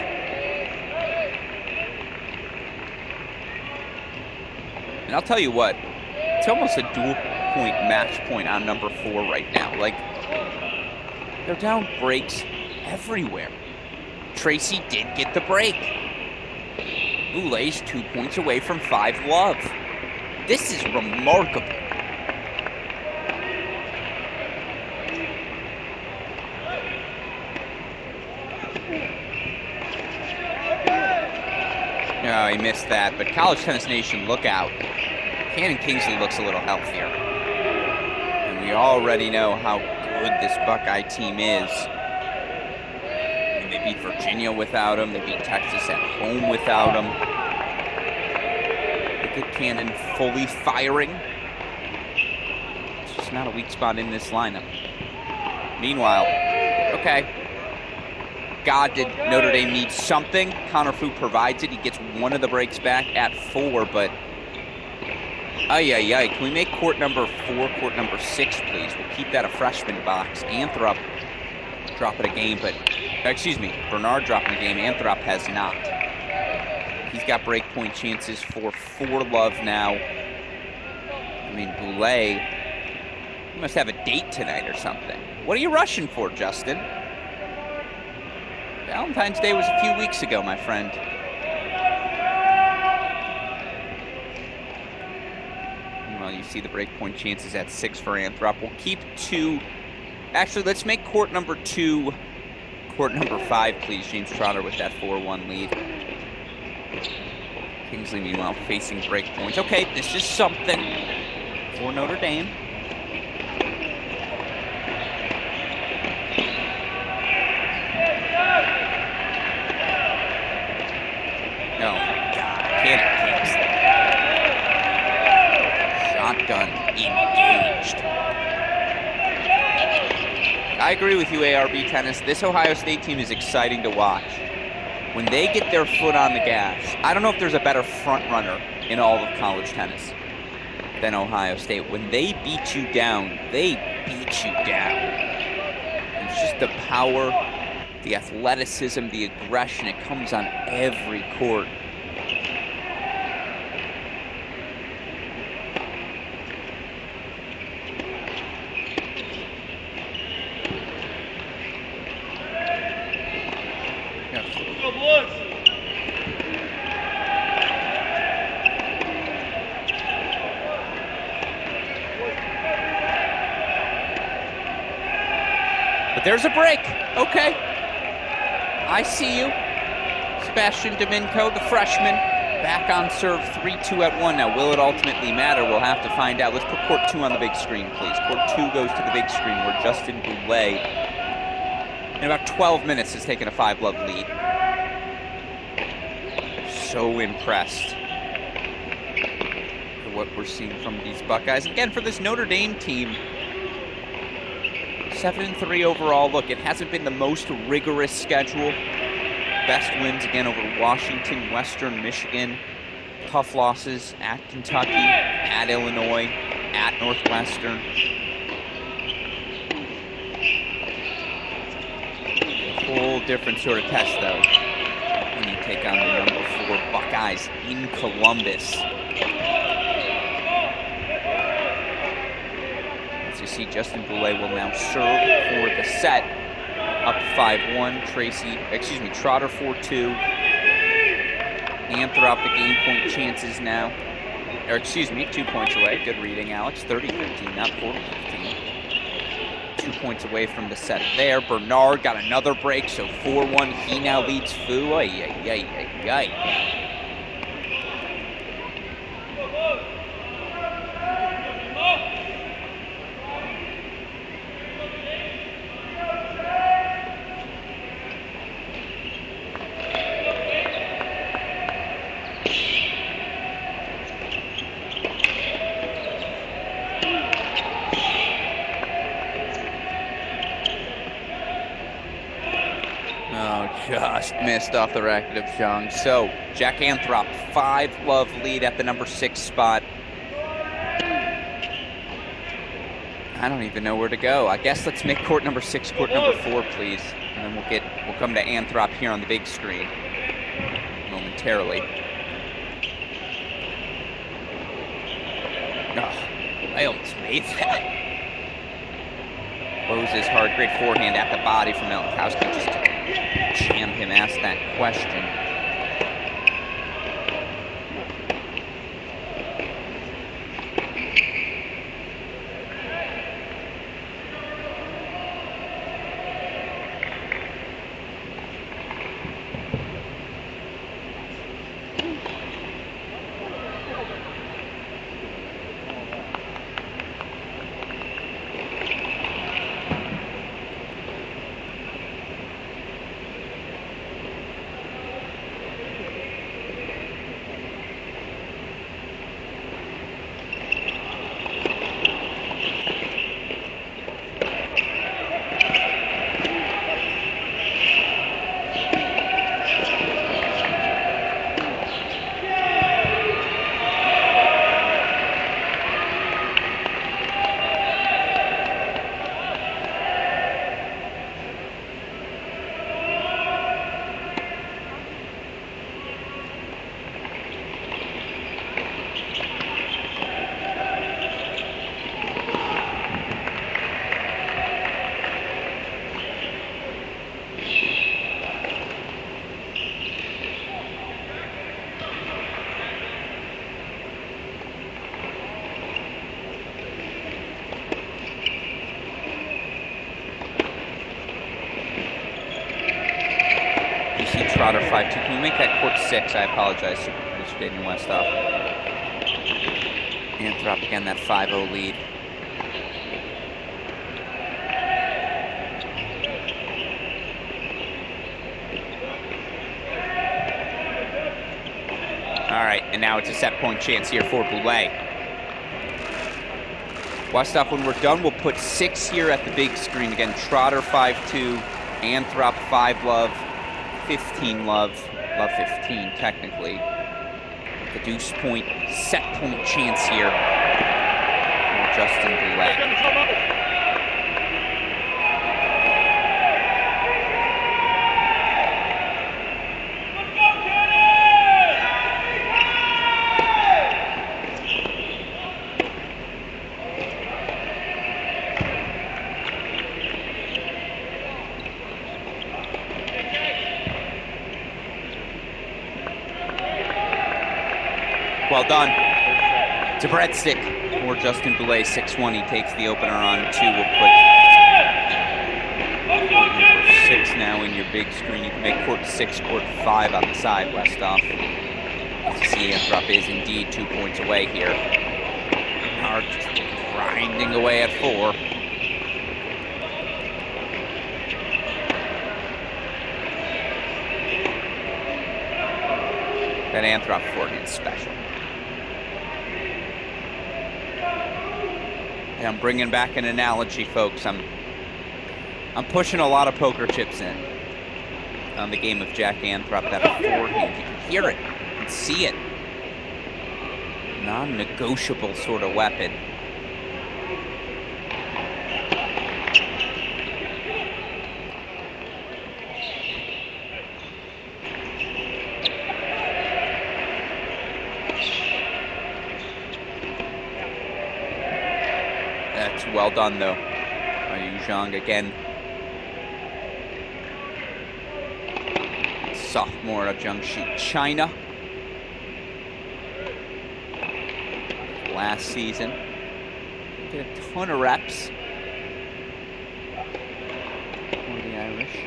And I'll tell you what, it's almost a dual point match point on number 4 right now. Like, they're down breaks everywhere. Tracy did get the break. Boulay's 2 points away from 5 Love. This is remarkable. Oh, he missed that, but College Tennis Nation, look out. Cannon Kingsley looks a little healthier. And we already know how good this Buckeye team is. I mean, they beat Virginia without him. They beat Texas at home without him. Look at Cannon fully firing. It's just not a weak spot in this lineup. Meanwhile, okay. God, did Notre Dame need something? Connor Fu provides it. He gets one of the breaks back at 4, but ay. Can we make court number 4, court number 6, please? We'll keep that a freshman box. Anthrop dropping a game, but, excuse me, Bernard dropping a game. Anthrop has not. He's got break point chances for 4 Love now. I mean, Boulay, you must have a date tonight or something. What are you rushing for, Justin? Valentine's Day was a few weeks ago, my friend. Well, you see the break point chances at 6 for Anthrop. We'll keep 2. Actually, let's make court number 2, court number 5, please. James Trotter with that 4-1 lead. Kingsley, meanwhile, facing break points. Okay, this is something for Notre Dame. Oh my God, Cannon Kingsley. Shotgun engaged. I agree with you, ARB Tennis. This Ohio State team is exciting to watch. When they get their foot on the gas, I don't know if there's a better front runner in all of college tennis than Ohio State. When they beat you down, they beat you down. It's just the power, the athleticism, the aggression. It comes on every court. There's a break. Okay. I see you. Sebastian Domingo, the freshman, back on serve 3-2 at 1. Now, will it ultimately matter? We'll have to find out. Let's put court 2 on the big screen, please. Court 2 goes to the big screen where Justin Boulay, in about 12 minutes, has taken a 5-love lead. So impressed with what we're seeing from these Buckeyes. Again, for this Notre Dame team, 7-3 overall. Look, it hasn't been the most rigorous schedule. Best wins again over Washington, Western Michigan. Tough losses at Kentucky, at Illinois, at Northwestern. A whole different sort of test, though, when you take on the number 4 Buckeyes in Columbus. As you see, Justin Boulay will now serve for the set. Up 5-1, Trotter 4-2. Anthrop the game point chances now. Or excuse me, 2 points away. Good reading, Alex. 30-15, not 40-15. 2 points away from the set there. Bernard got another break, so 4-1. He now leads Fu. Ay. Just missed off the racket of Zhang. So, Jack Anthrop, 5-love lead at the number 6 spot. I don't even know where to go. I guess let's make court number 6 court number 4, please. And then we'll come to Anthrop here on the big screen momentarily. Oh, I almost made that. Closes hard, great forehand at the body from Elkowski. Just jam him, ask that question. Trotter 5-2. Can we make that court 6? I apologize, Super Producer Dayton Westoff. Anthrop again, that 5-0 lead. All right, and now it's a set point chance here for Boulay. Westoff, when we're done, we'll put 6 here at the big screen. Again, Trotter 5-2, Anthrop 5-love. 15 love 15 technically. The deuce point, set point chance here for Justin Boulay. Well done. It's a breadstick for Justin Boulay, 6-1. He takes the opener on 2. We'll put 6 now in your big screen. You can make court 6, court 5 on the side, Westhoff. As you see, Anthrop is indeed 2 points away here. Bernard just grinding away at 4. That Anthrop forehand special. And I'm bringing back an analogy, folks. I'm pushing a lot of poker chips in on the game of Jack Anthrop. That forehand, you can hear it, you can see it. Non-negotiable sort of weapon. That's well done, though. Yu Zhang again. Sophomore of Jiangxi, China. Last season. Did a ton of reps for the Irish.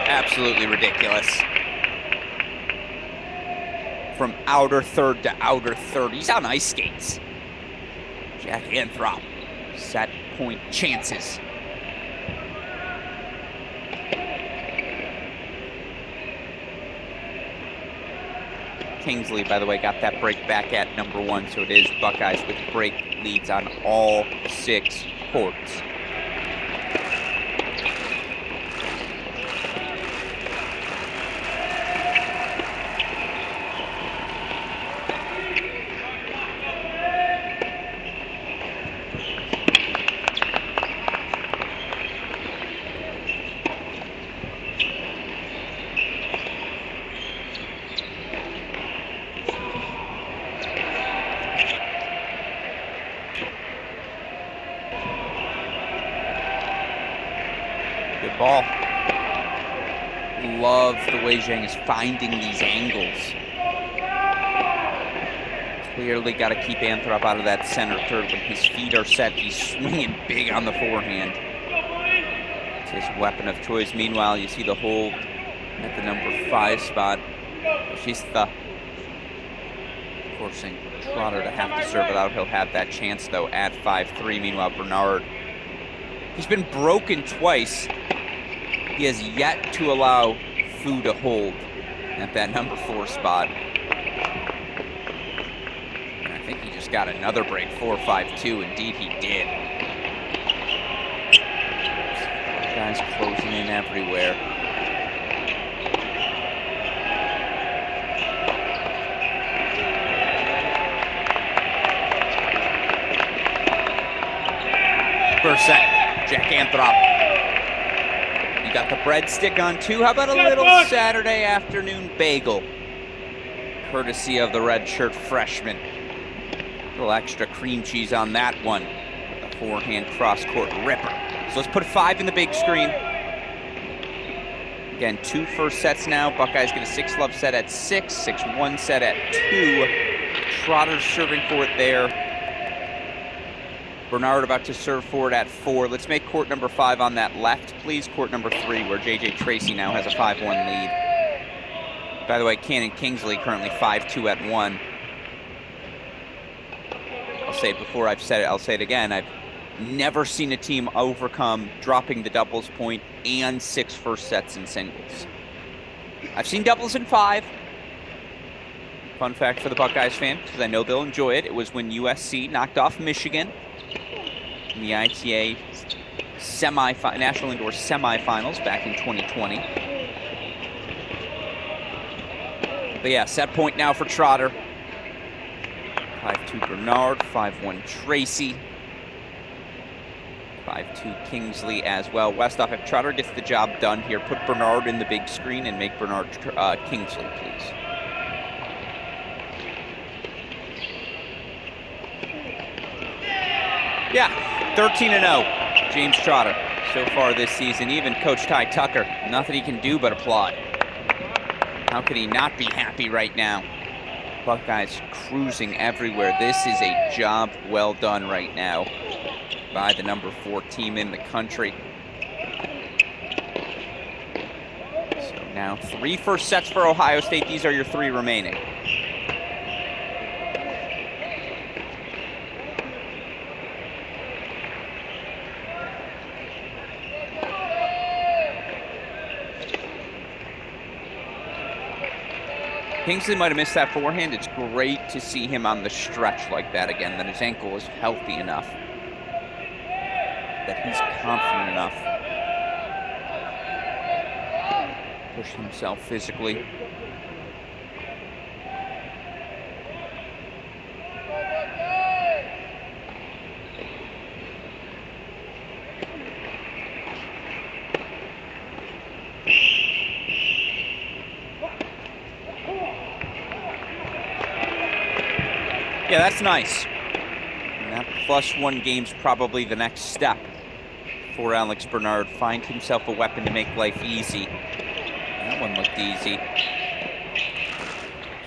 Absolutely ridiculous. From outer third to outer third. He's on ice skates. Jack Anthrop. Set point chances. Kingsley, by the way, got that break back at number 1, so it is Buckeyes with break leads on all 6 courts. Good ball. Love the way Zhang is finding these angles. Clearly got to keep Anthrop out of that center third. When his feet are set, he's swinging big on the forehand. It's his weapon of choice. Meanwhile, you see the hold at the number 5 spot. She's forcing Trotter to have to serve it out. He'll have that chance, though, at 5-3. Meanwhile, Bernard, he's been broken twice. He has yet to allow Fu to hold at that number 4 spot. And I think he just got another break, 4-5-2. Indeed, he did. Guys closing in everywhere. First set, Jack Anthrop. You got the breadstick on too. How about a little Saturday afternoon bagel? Courtesy of the red shirt freshman. A little extra cream cheese on that one. The forehand cross-court ripper. So let's put 5 in the big screen. Again, 2 first sets now. Buckeyes get a 6-love set at 6, 6-1 set at 2. Trotter's serving for it there. Bernard about to serve forward at 4. Let's make court number 5 on that left, please. Court number 3, where J.J. Tracy now has a 5-1 lead. By the way, Cannon Kingsley currently 5-2 at 1. I'll say it before I've said it, I'll say it again. I've never seen a team overcome dropping the doubles point and 6 first sets in singles. I've seen doubles in 5. Fun fact for the Buckeyes fan, because I know they'll enjoy it. It was when USC knocked off Michigan in the ITA National Indoor semifinals back in 2020. But yeah, set point now for Trotter. 5-2 Bernard, 5-1 Tracy. 5-2 Kingsley as well. Westhoff, if Trotter gets the job done here, put Bernard in the big screen and make Bernard Kingsley, please. Yeah, 13-0, James Trotter so far this season. Even Coach Ty Tucker, nothing he can do but applaud. How could he not be happy right now? Buckeyes cruising everywhere. This is a job well done right now by the number 4 team in the country. So now 3 first sets for Ohio State. These are your 3 remaining. Kingsley might have missed that forehand. It's great to see him on the stretch like that again, that his ankle is healthy enough, that he's confident enough. Push himself physically. Yeah, that's nice. And that +1 game's probably the next step for Alex Bernard. Find himself a weapon to make life easy. That one looked easy.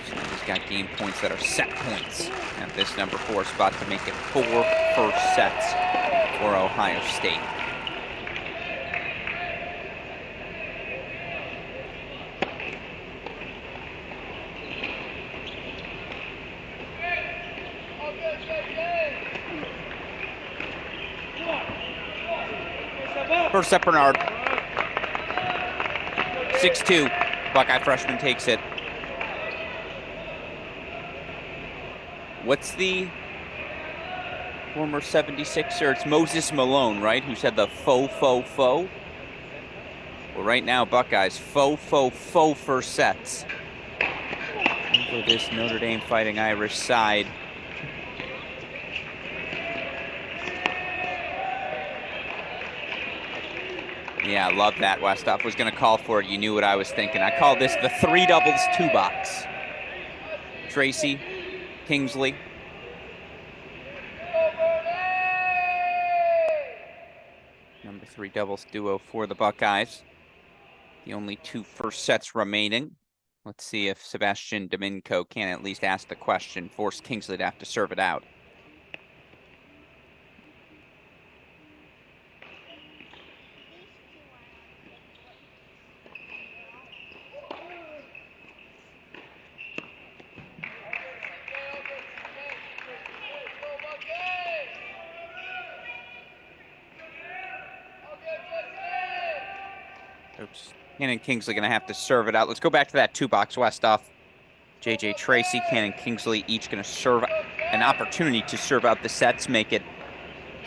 So he's got game points that are set points at this number 4 spot to make it 4 first sets for Ohio State. First set, Bernard. 6-2. Buckeye freshman takes it. What's the former 76er? It's Moses Malone, right? Who said the faux. Well, right now, Buckeyes, faux first sets. For this Notre Dame Fighting Irish side. Yeah, I love that. Westhoff was going to call for it. You knew what I was thinking. I call this the 3 doubles 2 box. Tracy, Kingsley. Number 3 doubles duo for the Buckeyes. The only 2 first sets remaining. Let's see if Sebastian Domingo can at least ask the question, force Kingsley to have to serve it out. Oops. Cannon Kingsley going to have to serve it out. Let's go back to that 2 box, Westhoff. JJ Tracy, Cannon Kingsley each going to serve an opportunity to serve out the sets, make it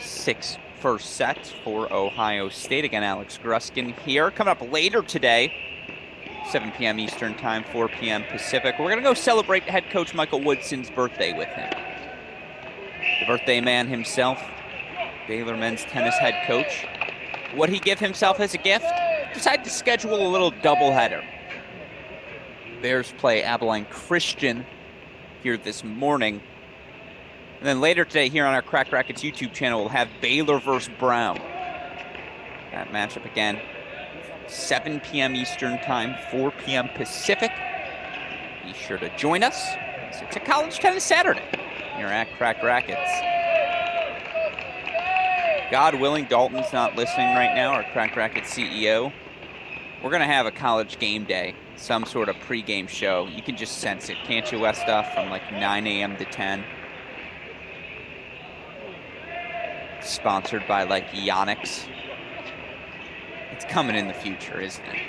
6 first sets for Ohio State. Again, Alex Gruskin here. Coming up later today, 7 p.m. Eastern Time, 4 p.m. Pacific. We're going to go celebrate head coach Michael Woodson's birthday with him. The birthday man himself, Baylor men's tennis head coach. What'd he give himself as a gift? Decided to schedule a little doubleheader. Bears play Abilene Christian here this morning. And then later today here on our Cracked Racquets YouTube channel, we'll have Baylor versus Brown. That matchup again, 7 p.m. Eastern Time, 4 p.m. Pacific. Be sure to join us. It's a college tennis Saturday here at Cracked Racquets. God willing, Dalton's not listening right now, our Cracked Racquets CEO. We're going to have a college game day, some sort of pregame show. You can just sense it, can't you, Westhoff, from like 9 a.m. to 10. Sponsored by like Yonex. It's coming in the future, isn't it?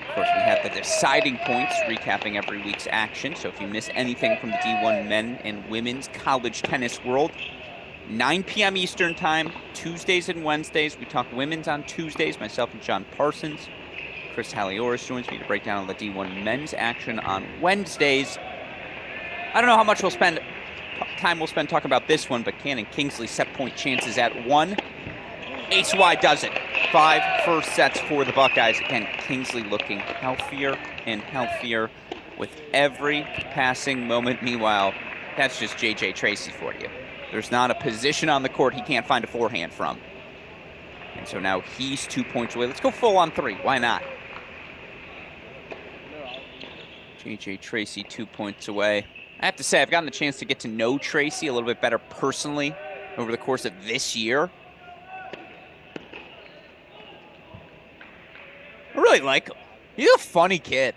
Of course, we have the deciding points, recapping every week's action. So if you miss anything from the D1 men and women's college tennis world, 9 p.m. Eastern Time, Tuesdays and Wednesdays. We talk women's on Tuesdays, myself and John Parsons. Chris Halioris joins me to break down the D1 men's action on Wednesdays. I don't know how much we'll spend time we'll spend talking about this one, but Cannon Kingsley set point chances at 1. Ace wide does it. 5 first sets for the Buckeyes. Again, Kingsley looking healthier and healthier with every passing moment. Meanwhile, that's just J.J. Tracy for you. There's not a position on the court he can't find a forehand from. And so now he's 2 points away. Let's go full on 3. Why not? J.J. Tracy 2 points away. I have to say, I've gotten the chance to get to know Tracy a little bit better personally over the course of this year. I really like him. He's a funny kid.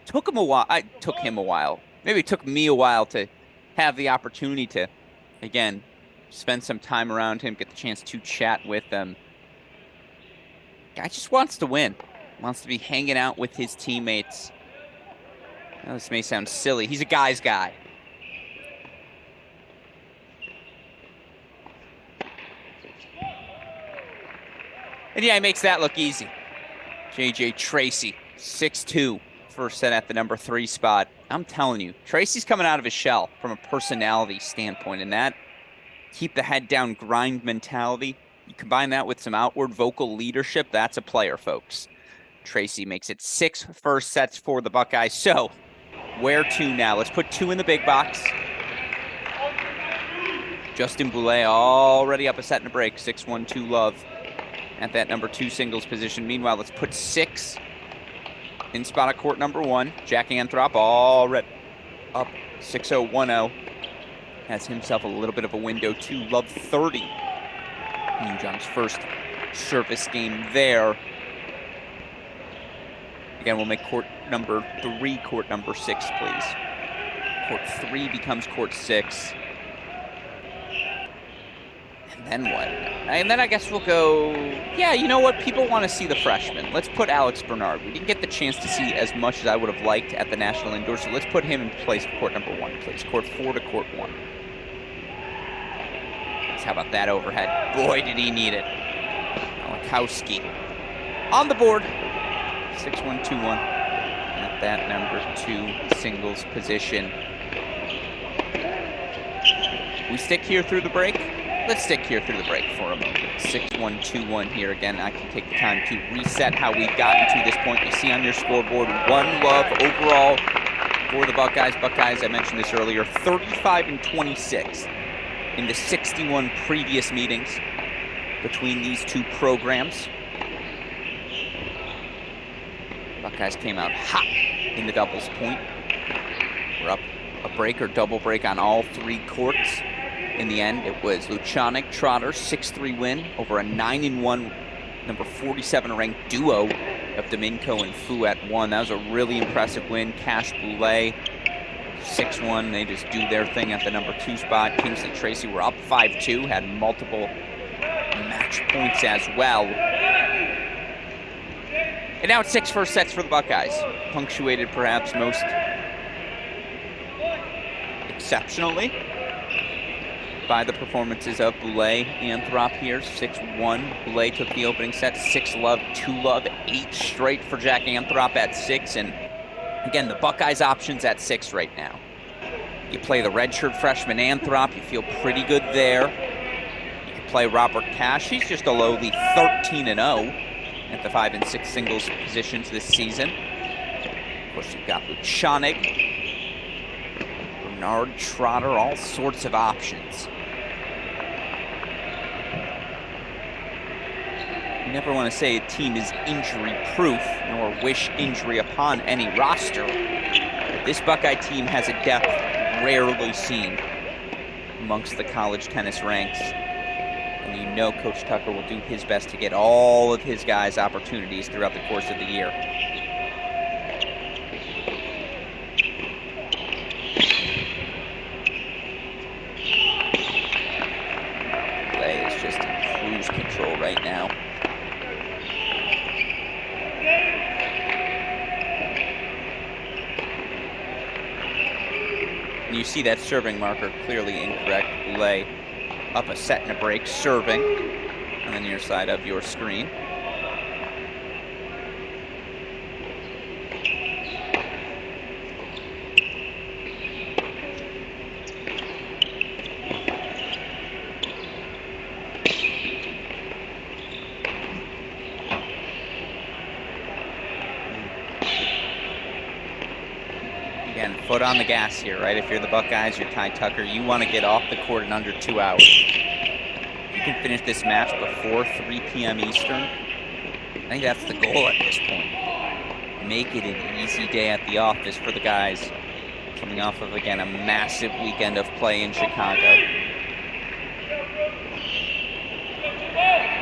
Took him a while. Took him a while. Maybe it took me a while to have the opportunity to, again, spend some time around him, get the chance to chat with him. Guy just wants to win. Wants to be hanging out with his teammates. Now, this may sound silly. He's a guy's guy. And yeah, he makes that look easy. J.J. Tracy, 6'2", first set at the number 3 spot. I'm telling you, Tracy's coming out of his shell from a personality standpoint, and that keep the head down grind mentality. You combine that with some outward vocal leadership, that's a player, folks. Tracy makes it 6 first sets for the Buckeyes. So, where to now? Let's put 2 in the big box. Justin Boulay already up a set and a break, 6-1, 2 love at that number 2 singles position. Meanwhile, let's put 6 in spot at court number 1. Jack Anthrop already up 6-0, 1-0. Has himself a little bit of a window to love 30. Huge on his first service game there. Again, we'll make court number 3 court number 6, please. Court 3 becomes court 6. And then what? And then I guess we'll go, yeah, you know what? People want to see the freshman. Let's put Alex Bernard. We didn't get the chance to see as much as I would have liked at the National Indoor, so let's put him in place for court number 1, please. Court 4 to court 1. How about that overhead? Boy, did he need it. Malachowski on the board. 6-1, 2-1 at that number 2 singles position. We stick here through the break? Let's stick here through the break for a moment. 6-1, 2-1 here. Again, I can take the time to reset how we've gotten to this point. You see on your scoreboard, 1 love overall for the Buckeyes. Buckeyes, I mentioned this earlier, 35-26 in the 61 previous meetings between these 2 programs. Buckeyes came out hot in the doubles point. We're up a break or double break on all 3 courts. In the end, it was Luchanik Trotter, 6-3 win over a 9-1, number 47 ranked duo of Domingo and Fu at 1. That was a really impressive win. Cash Boulay, 6-1. They just do their thing at the number 2 spot. Kingsley Tracy were up 5-2, had multiple match points as well. And now it's 6 first sets for the Buckeyes, punctuated perhaps most exceptionally by the performances of Boulay and Anthrop here. 6-1. Boulay took the opening set, 6 love, 2 love, 8 straight for Jack Anthrop at 6. And again, the Buckeyes options at 6 right now. You play the redshirt freshman Anthrop, you feel pretty good there. You can play Robert Cash, he's just a lowly 13-0 at the 5 and 6 singles positions this season. Of course, you've got Luchanik, Bernard, Trotter, all sorts of options. You never want to say a team is injury-proof, nor wish injury upon any roster. But this Buckeye team has a depth rarely seen amongst the college tennis ranks. And you know Coach Tucker will do his best to get all of his guys opportunities throughout the course of the year. Play is just in cruise control right now. And you see that serving marker clearly incorrect. Boulay up a set and a break, serving on the near side of your screen. Again, foot on the gas here, right? If you're the Buckeyes, you're Ty Tucker, you want to get off the court in under 2 hours. If you can finish this match before 3 p.m. Eastern, I think that's the goal at this point. Make it an easy day at the office for the guys coming off of, again, a massive weekend of play in Chicago.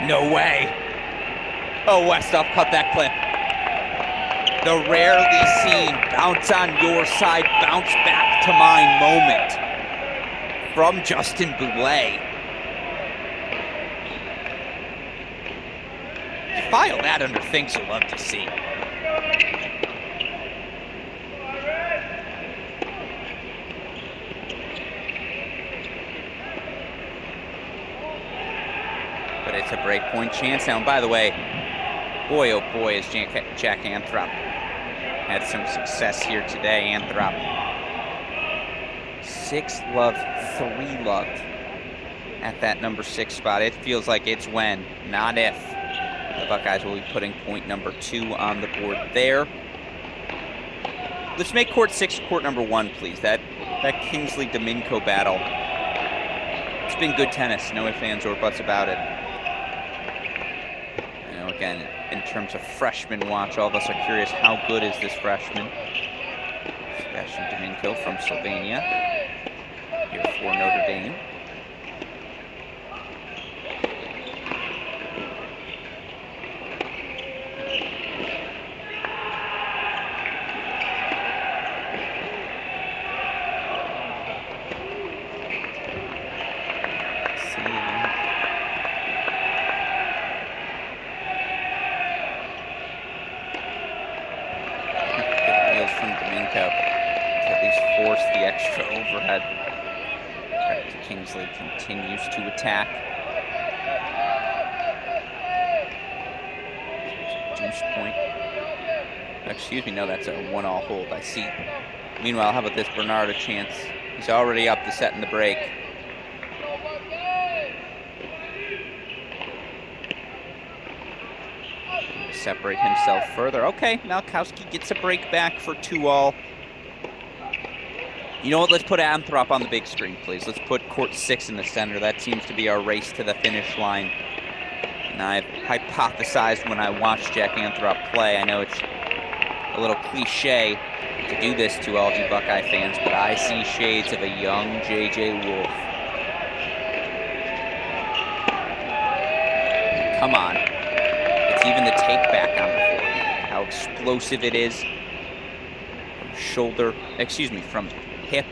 No way. Oh, Westhoff, cut that clip. The rarely seen bounce on your side, bounce back to mine moment from Justin Boulay. You file that under things you'll love to see. But it's a breakpoint chance now. And by the way, boy, oh boy, is Jack Anthrop had some success here today. Anthrop, 6 love, 3 love at that number 6 spot. It feels like it's when, not if, the Buckeyes will be putting point number 2 on the board there. Let's make court 6 court number 1, please. That Kingsley-Domingo battle. It's been good tennis. No ifs, ands, or buts about it. You know, again, in terms of freshman watch, all of us are curious, how good is this freshman? Sebastian Domingo from Slovenia, here for Notre Dame. From Domingo to at least force the extra overhead. Credit to Kingsley, continues to attack. Deuce point. Excuse me, no, that's a 1-all hold, I see. Meanwhile, how about this Bernard a chance? He's already up to set in the break. Separate himself further. Okay, Malkowski gets a break back for 2-all. You know what? Let's put Anthrop on the big screen, please. Let's put court 6 in the center. That seems to be our race to the finish line. And I've hypothesized when I watched Jack Anthrop play. I know it's a little cliche to do this to all of you Buckeye fans, but I see shades of a young J.J. Wolf. Come on. Even the take back on the forehand, how explosive it is from shoulder, from hip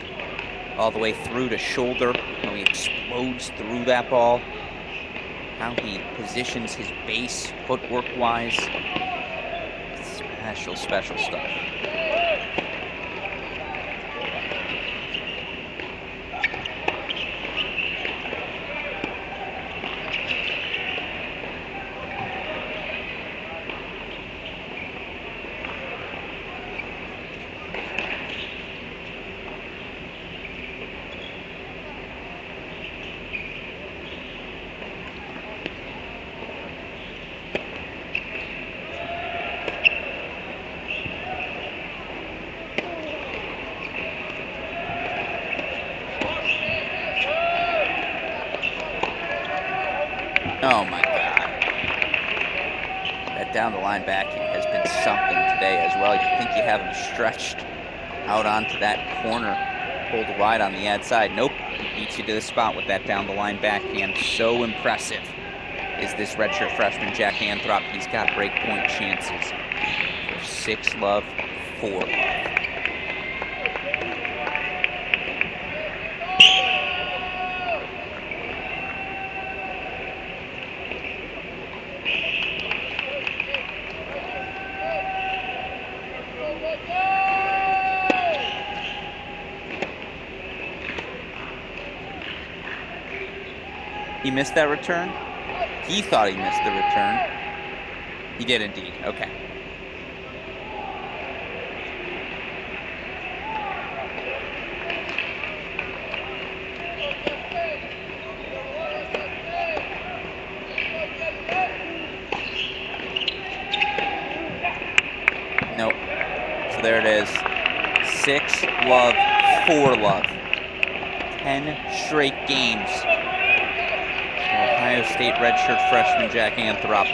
all the way through to shoulder, how he explodes through that ball, how he positions his base footwork wise. Special stuff. Oh my God. That down the line backhand has been something today as well. You think you have him stretched out onto that corner, pulled wide on the outside. Nope, he beats you to the spot with that down the line backhand. So impressive is this redshirt freshman Jack Anthrop. He's got breakpoint chances for 6 love, 4 love. He missed that return? He thought he missed the return. He did indeed. Okay. Nope. So there it is. 6 love, 4 love. 10 straight games. Ohio State redshirt freshman Jack Anthrop.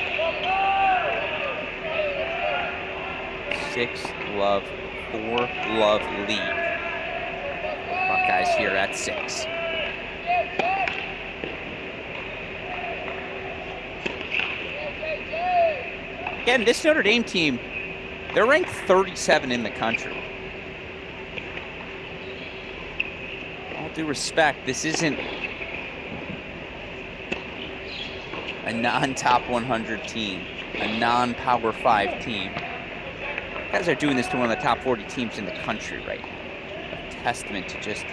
6 love, 4 love lead. Buckeyes here at 6. Again, this Notre Dame team, they're ranked 37 in the country. All due respect, this isn't a non-top 100 team, a non-Power 5 team. You guys are doing this to one of the top 40 teams in the country right now. A testament to just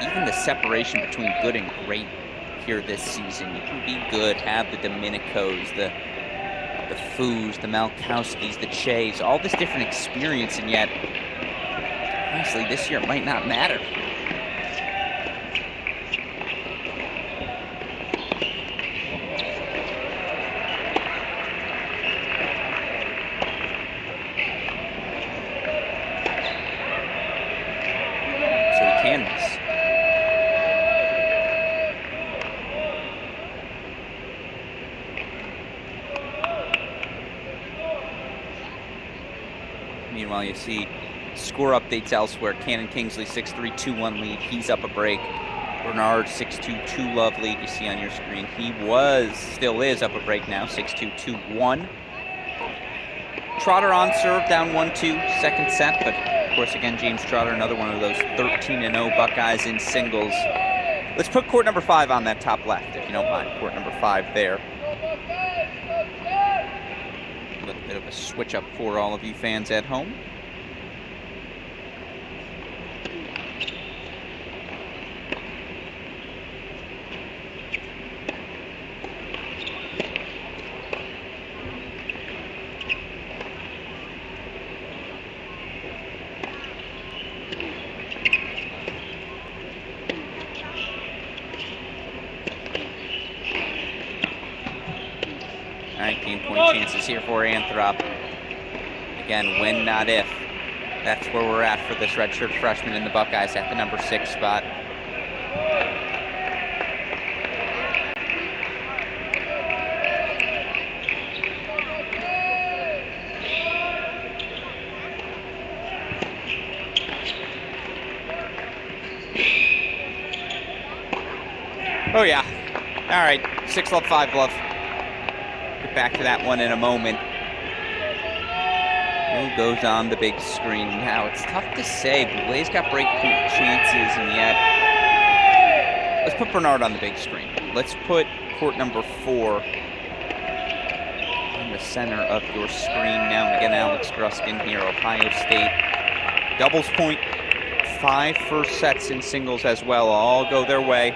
even the separation between good and great here this season. You can be good, have the Dominicos, the Foos, the Malkowskis, the Cheys, all this different experience, and yet, honestly, this year it might not matter. So he can miss. Meanwhile, you see score updates elsewhere. Cannon Kingsley, 6'3", 2-1 lead. He's up a break. Bernard, 6'2", 2-love lead. You see on your screen. He still is up a break now, 6'2", 2-1. Trotter on serve, down 1-2, second set. But, of course, again, James Trotter, another one of those 13-0 Buckeyes in singles. Let's put court number 5 on that top left, if you don't mind. Court number 5 there. A little bit of a switch up for all of you fans at home. All right, game point chances here for Anthrop. Again, when, not if. That's where we're at for this redshirt freshman in the Buckeyes at the number 6 spot. Oh yeah. All right, 6 love, 5 love. Get back to that one in a moment. Who goes on the big screen now? It's tough to say. Boulay's got breakpoint chances, and yet let's put Bernard on the big screen. Let's put court number 4 in the center of your screen now. And again, Alex Gruskin here, Ohio State. Doubles point, 5 first sets in singles as well. All go their way.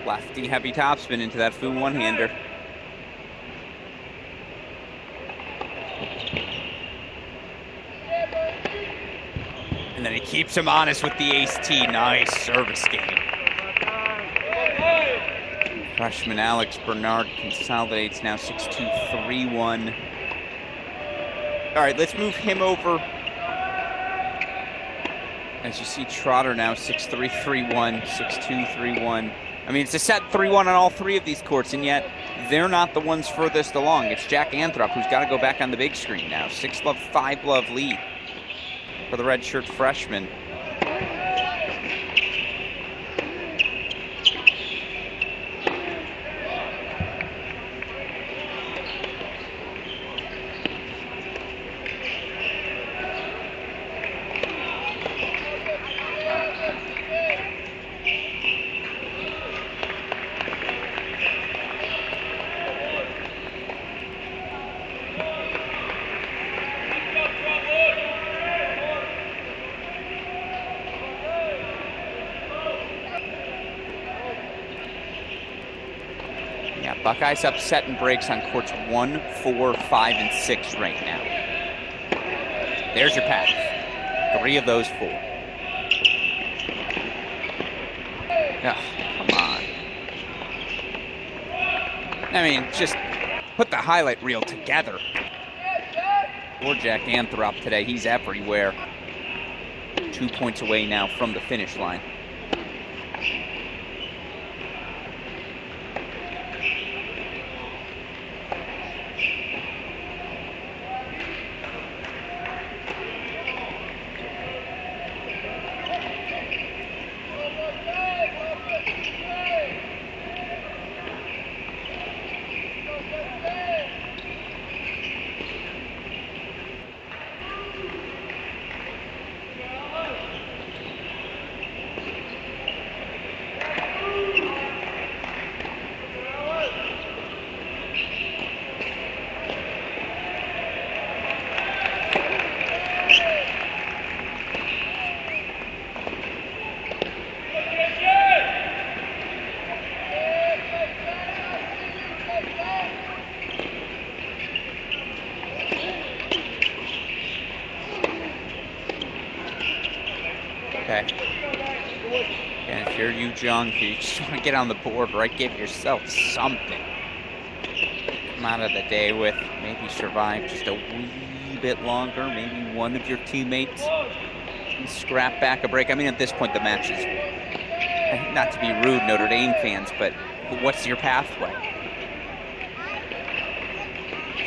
Lefty heavy topspin into that Foo one-hander. And then he keeps him honest with the ace-T. Nice service game. Freshman Alex Bernard consolidates now 6'2", 3-1. All right, let's move him over. As you see Trotter now 6'3", 3-1, 6'2", 3-1. I mean, it's a set 3-1 on all 3 of these courts, and yet they're not the ones furthest along. It's Jack Anthrop who's got to go back on the big screen now. 6-love, 5-love lead for the redshirt freshman. Buckeyes up setting breaks on courts 1, 4, 5, and 6 right now. There's your pass. 3 of those 4. Oh, come on. I mean, just put the highlight reel together. Poor Jack Anthrop today. He's everywhere. 2 points away now from the finish line. And if you're Young, you just want to get on the board, right? Give yourself something. Come out of the day with, maybe survive just a wee bit longer. Maybe one of your teammates can scrap back a break. I mean, at this point, the match is, not to be rude, Notre Dame fans, but what's your pathway?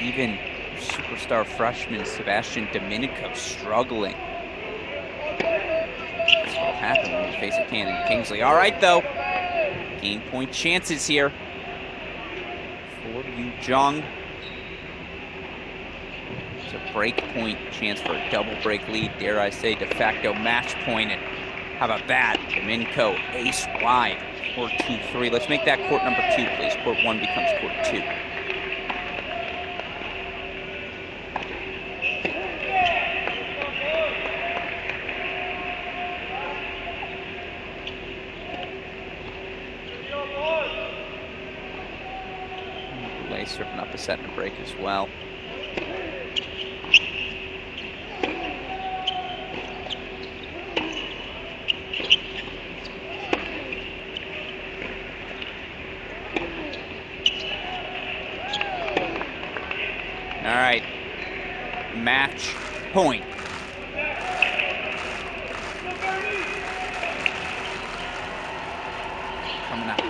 Even superstar freshman Sebastian Domenico struggling. That's what happened when you face a Cannon Kingsley. All right, though. Game point chances here for Young. It's a break point chance for a double break lead. Dare I say, de facto match point. And how about that? Domenico ace wide. Court 2-3. Let's make that court number 2, please. Court 1 becomes court 2. Serving up a set and a break as well. All right, match point. Coming up.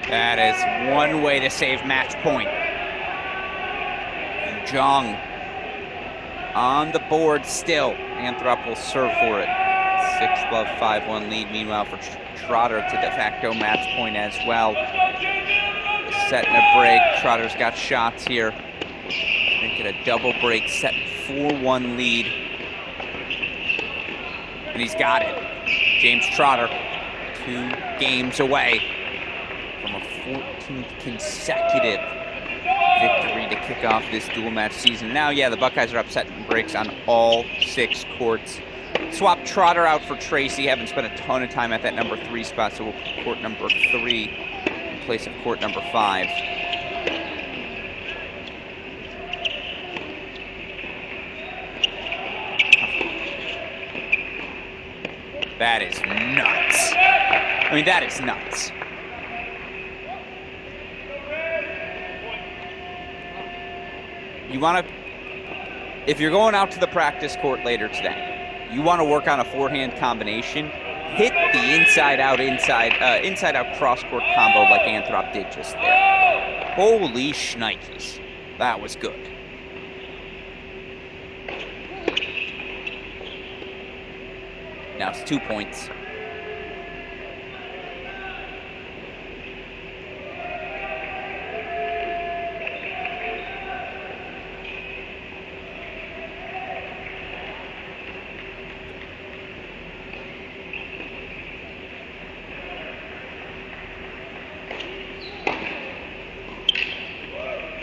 That is one way to save match point. Young on the board still. Anthrop will serve for it. 6-love 5-1 lead. Meanwhile, for Trotter, it's a de facto match point as well. Set and a break. Trotter's got shots here. Make it a double break, set 4-1 lead. And he's got it. James Trotter, 2 games away from a 14th consecutive victory to kick off this dual match season. Now, yeah, the Buckeyes are up setting breaks on all 6 courts. Swap Trotter out for Tracy. Haven't spent a ton of time at that number 3 spot, so we'll put court number 3 in place of court number 5. That is nuts. I mean, that is nuts. You want to, if you're going out to the practice court later today, you want to work on a forehand combination, hit the inside-out cross-court combo like Anthrop did just there. Holy shnikes. That was good. Now it's 2 points.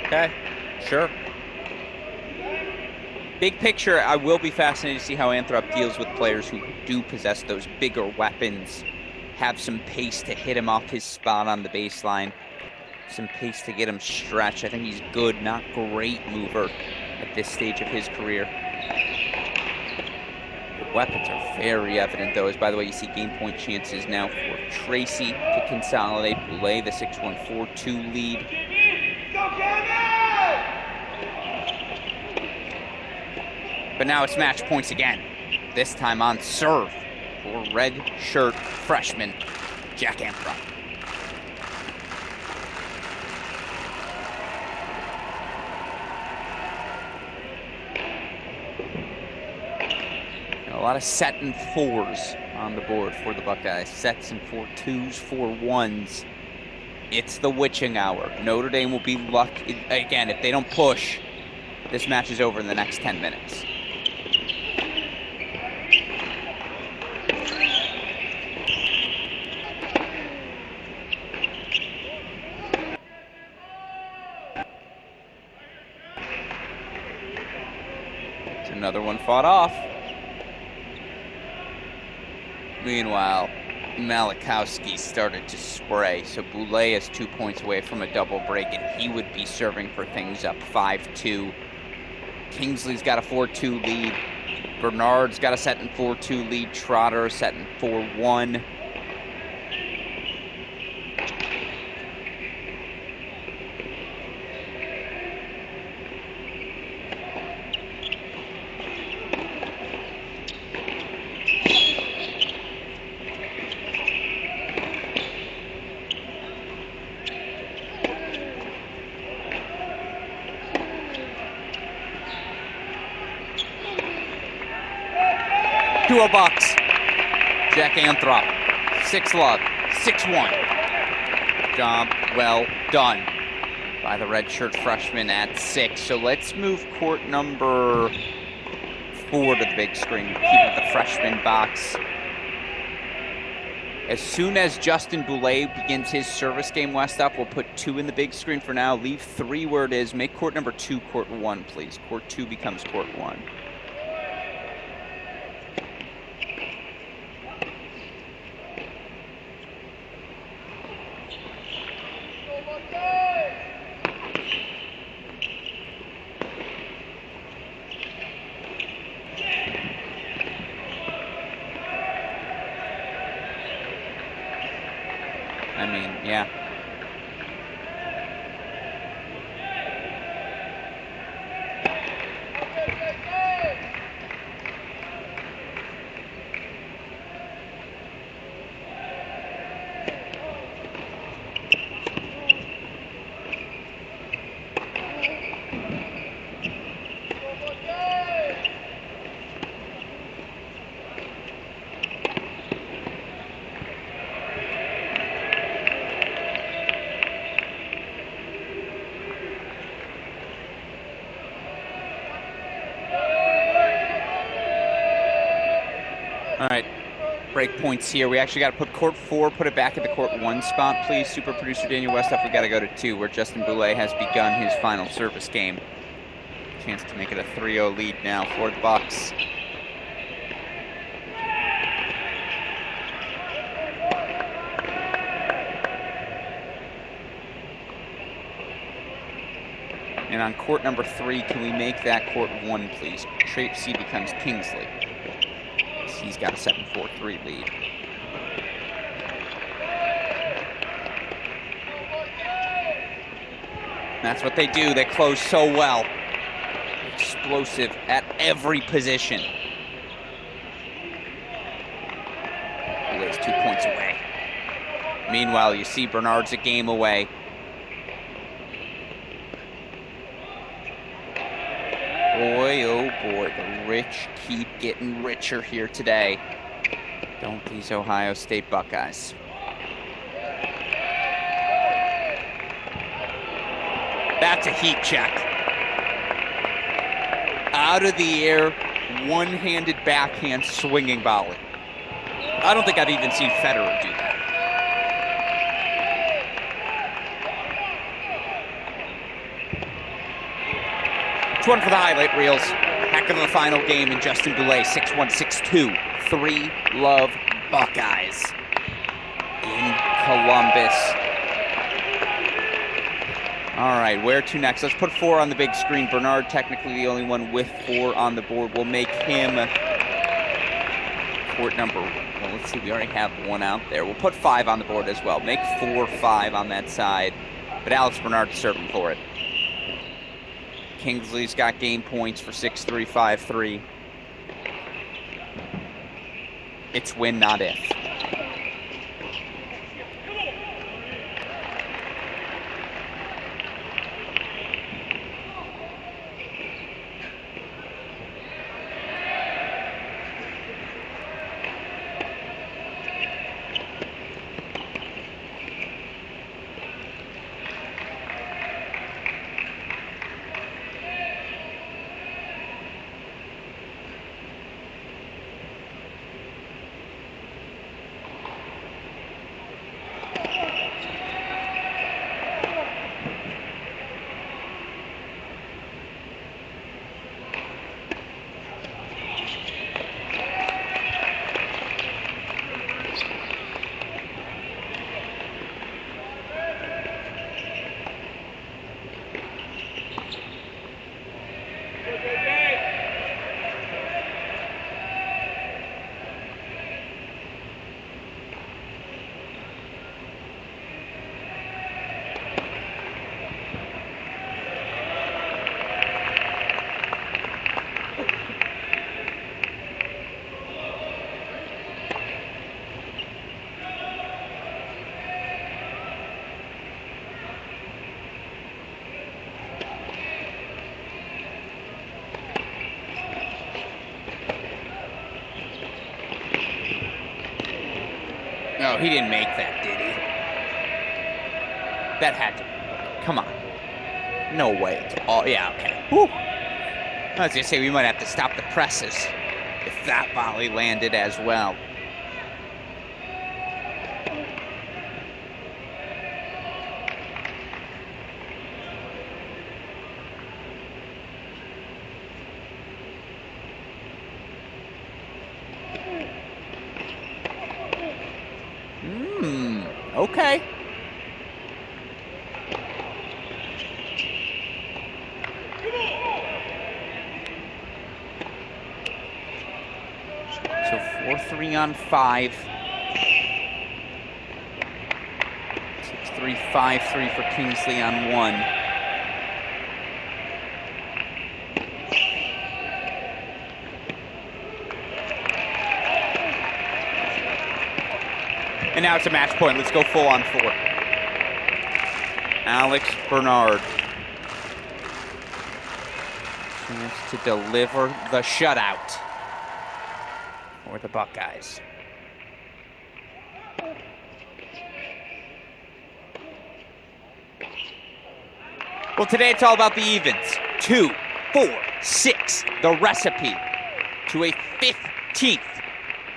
Okay, sure. Big picture, I will be fascinated to see how Anthrop deals with players who do possess those bigger weapons, have some pace to hit him off his spot on the baseline, some pace to get him stretched. I think he's good, not great mover at this stage of his career. The weapons are very evident, though, as by the way, you see game point chances now for Tracy to consolidate. Boulay, the 6-1, 4-2 lead. But now it's match points again, this time on serve for red shirt freshman Jack Anthrop. A lot of set and 4s on the board for the Buckeyes. Sets and 4-2s, 4-1s. It's the witching hour. Notre Dame will be lucky. Again, if they don't push, this match is over in the next 10 minutes. Another one fought off. Meanwhile, Malachowski started to spray, so Boulay is 2 points away from a double break, and he would be serving for things up 5-2. Kingsley's got a 4-2 lead. Bernard's got a set and 4-2 lead. Trotter set and 4-1. $2 Jack Anthrop, 6-love, 6-1. Job well done by the redshirt freshman at 6. So let's move court number 4 to the big screen. Keep it the freshman box. As soon as Justin Boulay begins his service game west up, we'll put 2 in the big screen for now. Leave 3 where it is. Make court number 2 court 1, please. Court 2 becomes court 1. I mean, yeah. break points here. We actually got to put court 4, put it back at the court 1 spot, please. Super producer Daniel Westhoff, we got to go to 2, where Justin Boulay has begun his final service game. Chance to make it a 3-0 lead now for the Bucks. And on court number 3, can we make that court 1, please? Tracy becomes Kingsley. He's got a 7-4-3 lead. That's what they do. They close so well. Explosive at every position. Boulay 2 points away. Meanwhile, you see Bernard's a game away. Boy, oh boy, the rich keep getting richer here today. Don't these Ohio State Buckeyes. That's a heat check. Out of the air, one-handed backhand swinging volley. I don't think I've even seen Federer do that. One for the highlight reels. Heck of a final game in Justin Boulay, 6-1, 6-2. 3-love Buckeyes in Columbus. All right, where to next? Let's put 4 on the big screen. Bernard, technically the only one with 4 on the board. We'll make him court number, well, let's see, we already have 1 out there. We'll put 5 on the board as well. Make 4-5 on that side, but Alex Bernard serving for it. Kingsley's got game points for 6-3, 5-3. It's win, not if. No, he didn't make that, did he? That had to. Come on. No way. Oh, yeah, okay. Whew. I was going to say, we might have to stop the presses if that volley landed as well. Okay. So 4-3 on 5. 6-3, 5-3 for Kingsley on 1. And now it's a match point. Let's go full on 4. Alex Bernard. Chance to deliver the shutout for the Buckeyes. Well, today it's all about the evens. 2, 4, 6, the recipe to a 15th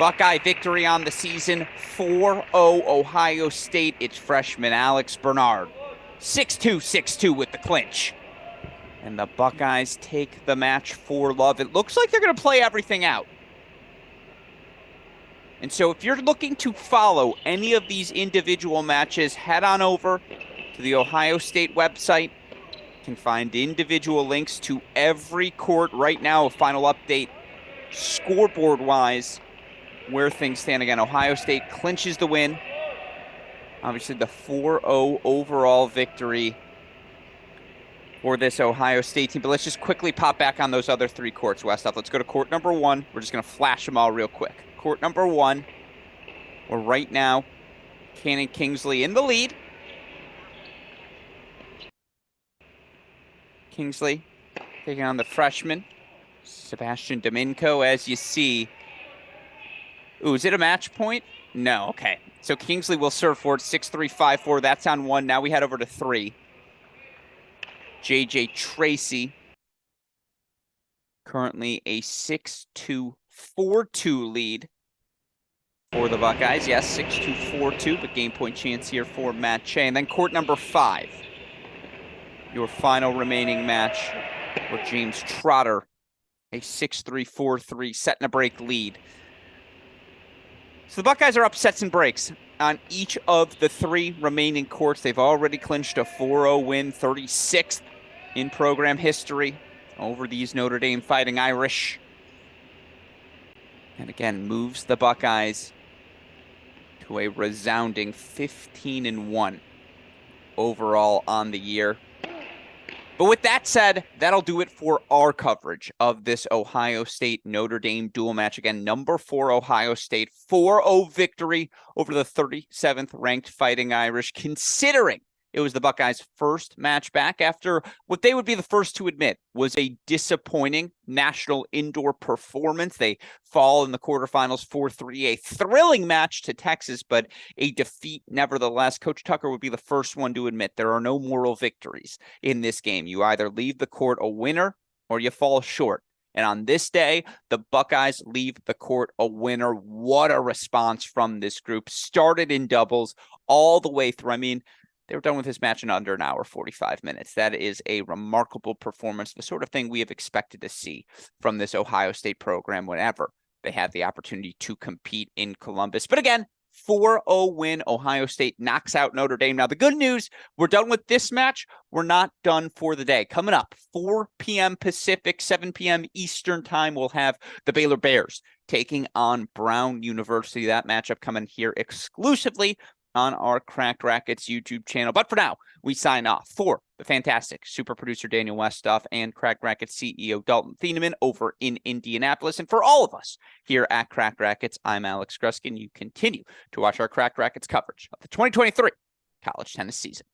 Buckeye victory on the season, 4-0 Ohio State. It's freshman Alex Bernard. 6-2, 6-2 with the clinch. And the Buckeyes take the match for love. It looks like they're going to play everything out. And so if you're looking to follow any of these individual matches, head on over to the Ohio State website. You can find individual links to every court right now. A final update, scoreboard-wise, where things stand. Again, Ohio State clinches the win. Obviously, the 4-0 overall victory for this Ohio State team. But let's just quickly pop back on those other three courts, Westhoff. Let's go to court number 1. We're just going to flash them all real quick. Court number 1, where right now, Cannon Kingsley in the lead. Kingsley taking on the freshman, Sebastian Domingo, as you see. Ooh, is it a match point? No, okay. So Kingsley will serve for it, 6-3, 5-4. That's on 1. Now we head over to 3. JJ Tracy, currently a 6-2, 4-2 lead for the Buckeyes. Yes, 6-2, 4-2, but game point chance here for Matt Che. And then court number 5, your final remaining match, where James Trotter, a 6-3, 4-3 set and a break lead. So the Buckeyes are up sets and breaks on each of the 3 remaining courts. They've already clinched a 4-0 win, 36th in program history over these Notre Dame Fighting Irish. And again, moves the Buckeyes to a resounding 15-1 overall on the year. But with that said, that'll do it for our coverage of this Ohio State-Notre Dame dual match. Again, number 4 Ohio State, 4-0 victory over the 37th ranked Fighting Irish, considering it was the Buckeyes' first match back after what they would be the first to admit was a disappointing national indoor performance. They fall in the quarterfinals 4-3, a thrilling match to Texas, but a defeat nevertheless. Coach Tucker would be the first one to admit there are no moral victories in this game. You either leave the court a winner or you fall short. And on this day, the Buckeyes leave the court a winner. What a response from this group. Started in doubles all the way through. I mean, they were done with this match in under an hour, 45 minutes. That is a remarkable performance, the sort of thing we have expected to see from this Ohio State program whenever they had the opportunity to compete in Columbus. But again, 4-0 win. Ohio State knocks out Notre Dame. Now, the good news, we're done with this match. We're not done for the day. Coming up, 4 p.m. Pacific, 7 p.m. Eastern time, we'll have the Baylor Bears taking on Brown University. That matchup coming here exclusively on our Cracked Racquets YouTube channel. But for now, we sign off. For the fantastic super producer Daniel Westhoff and Cracked Racquets CEO Dalton Thieneman over in Indianapolis. And for all of us here at Cracked Racquets, I'm Alex Gruskin. You continue to watch our Cracked Racquets coverage of the 2023 college tennis season.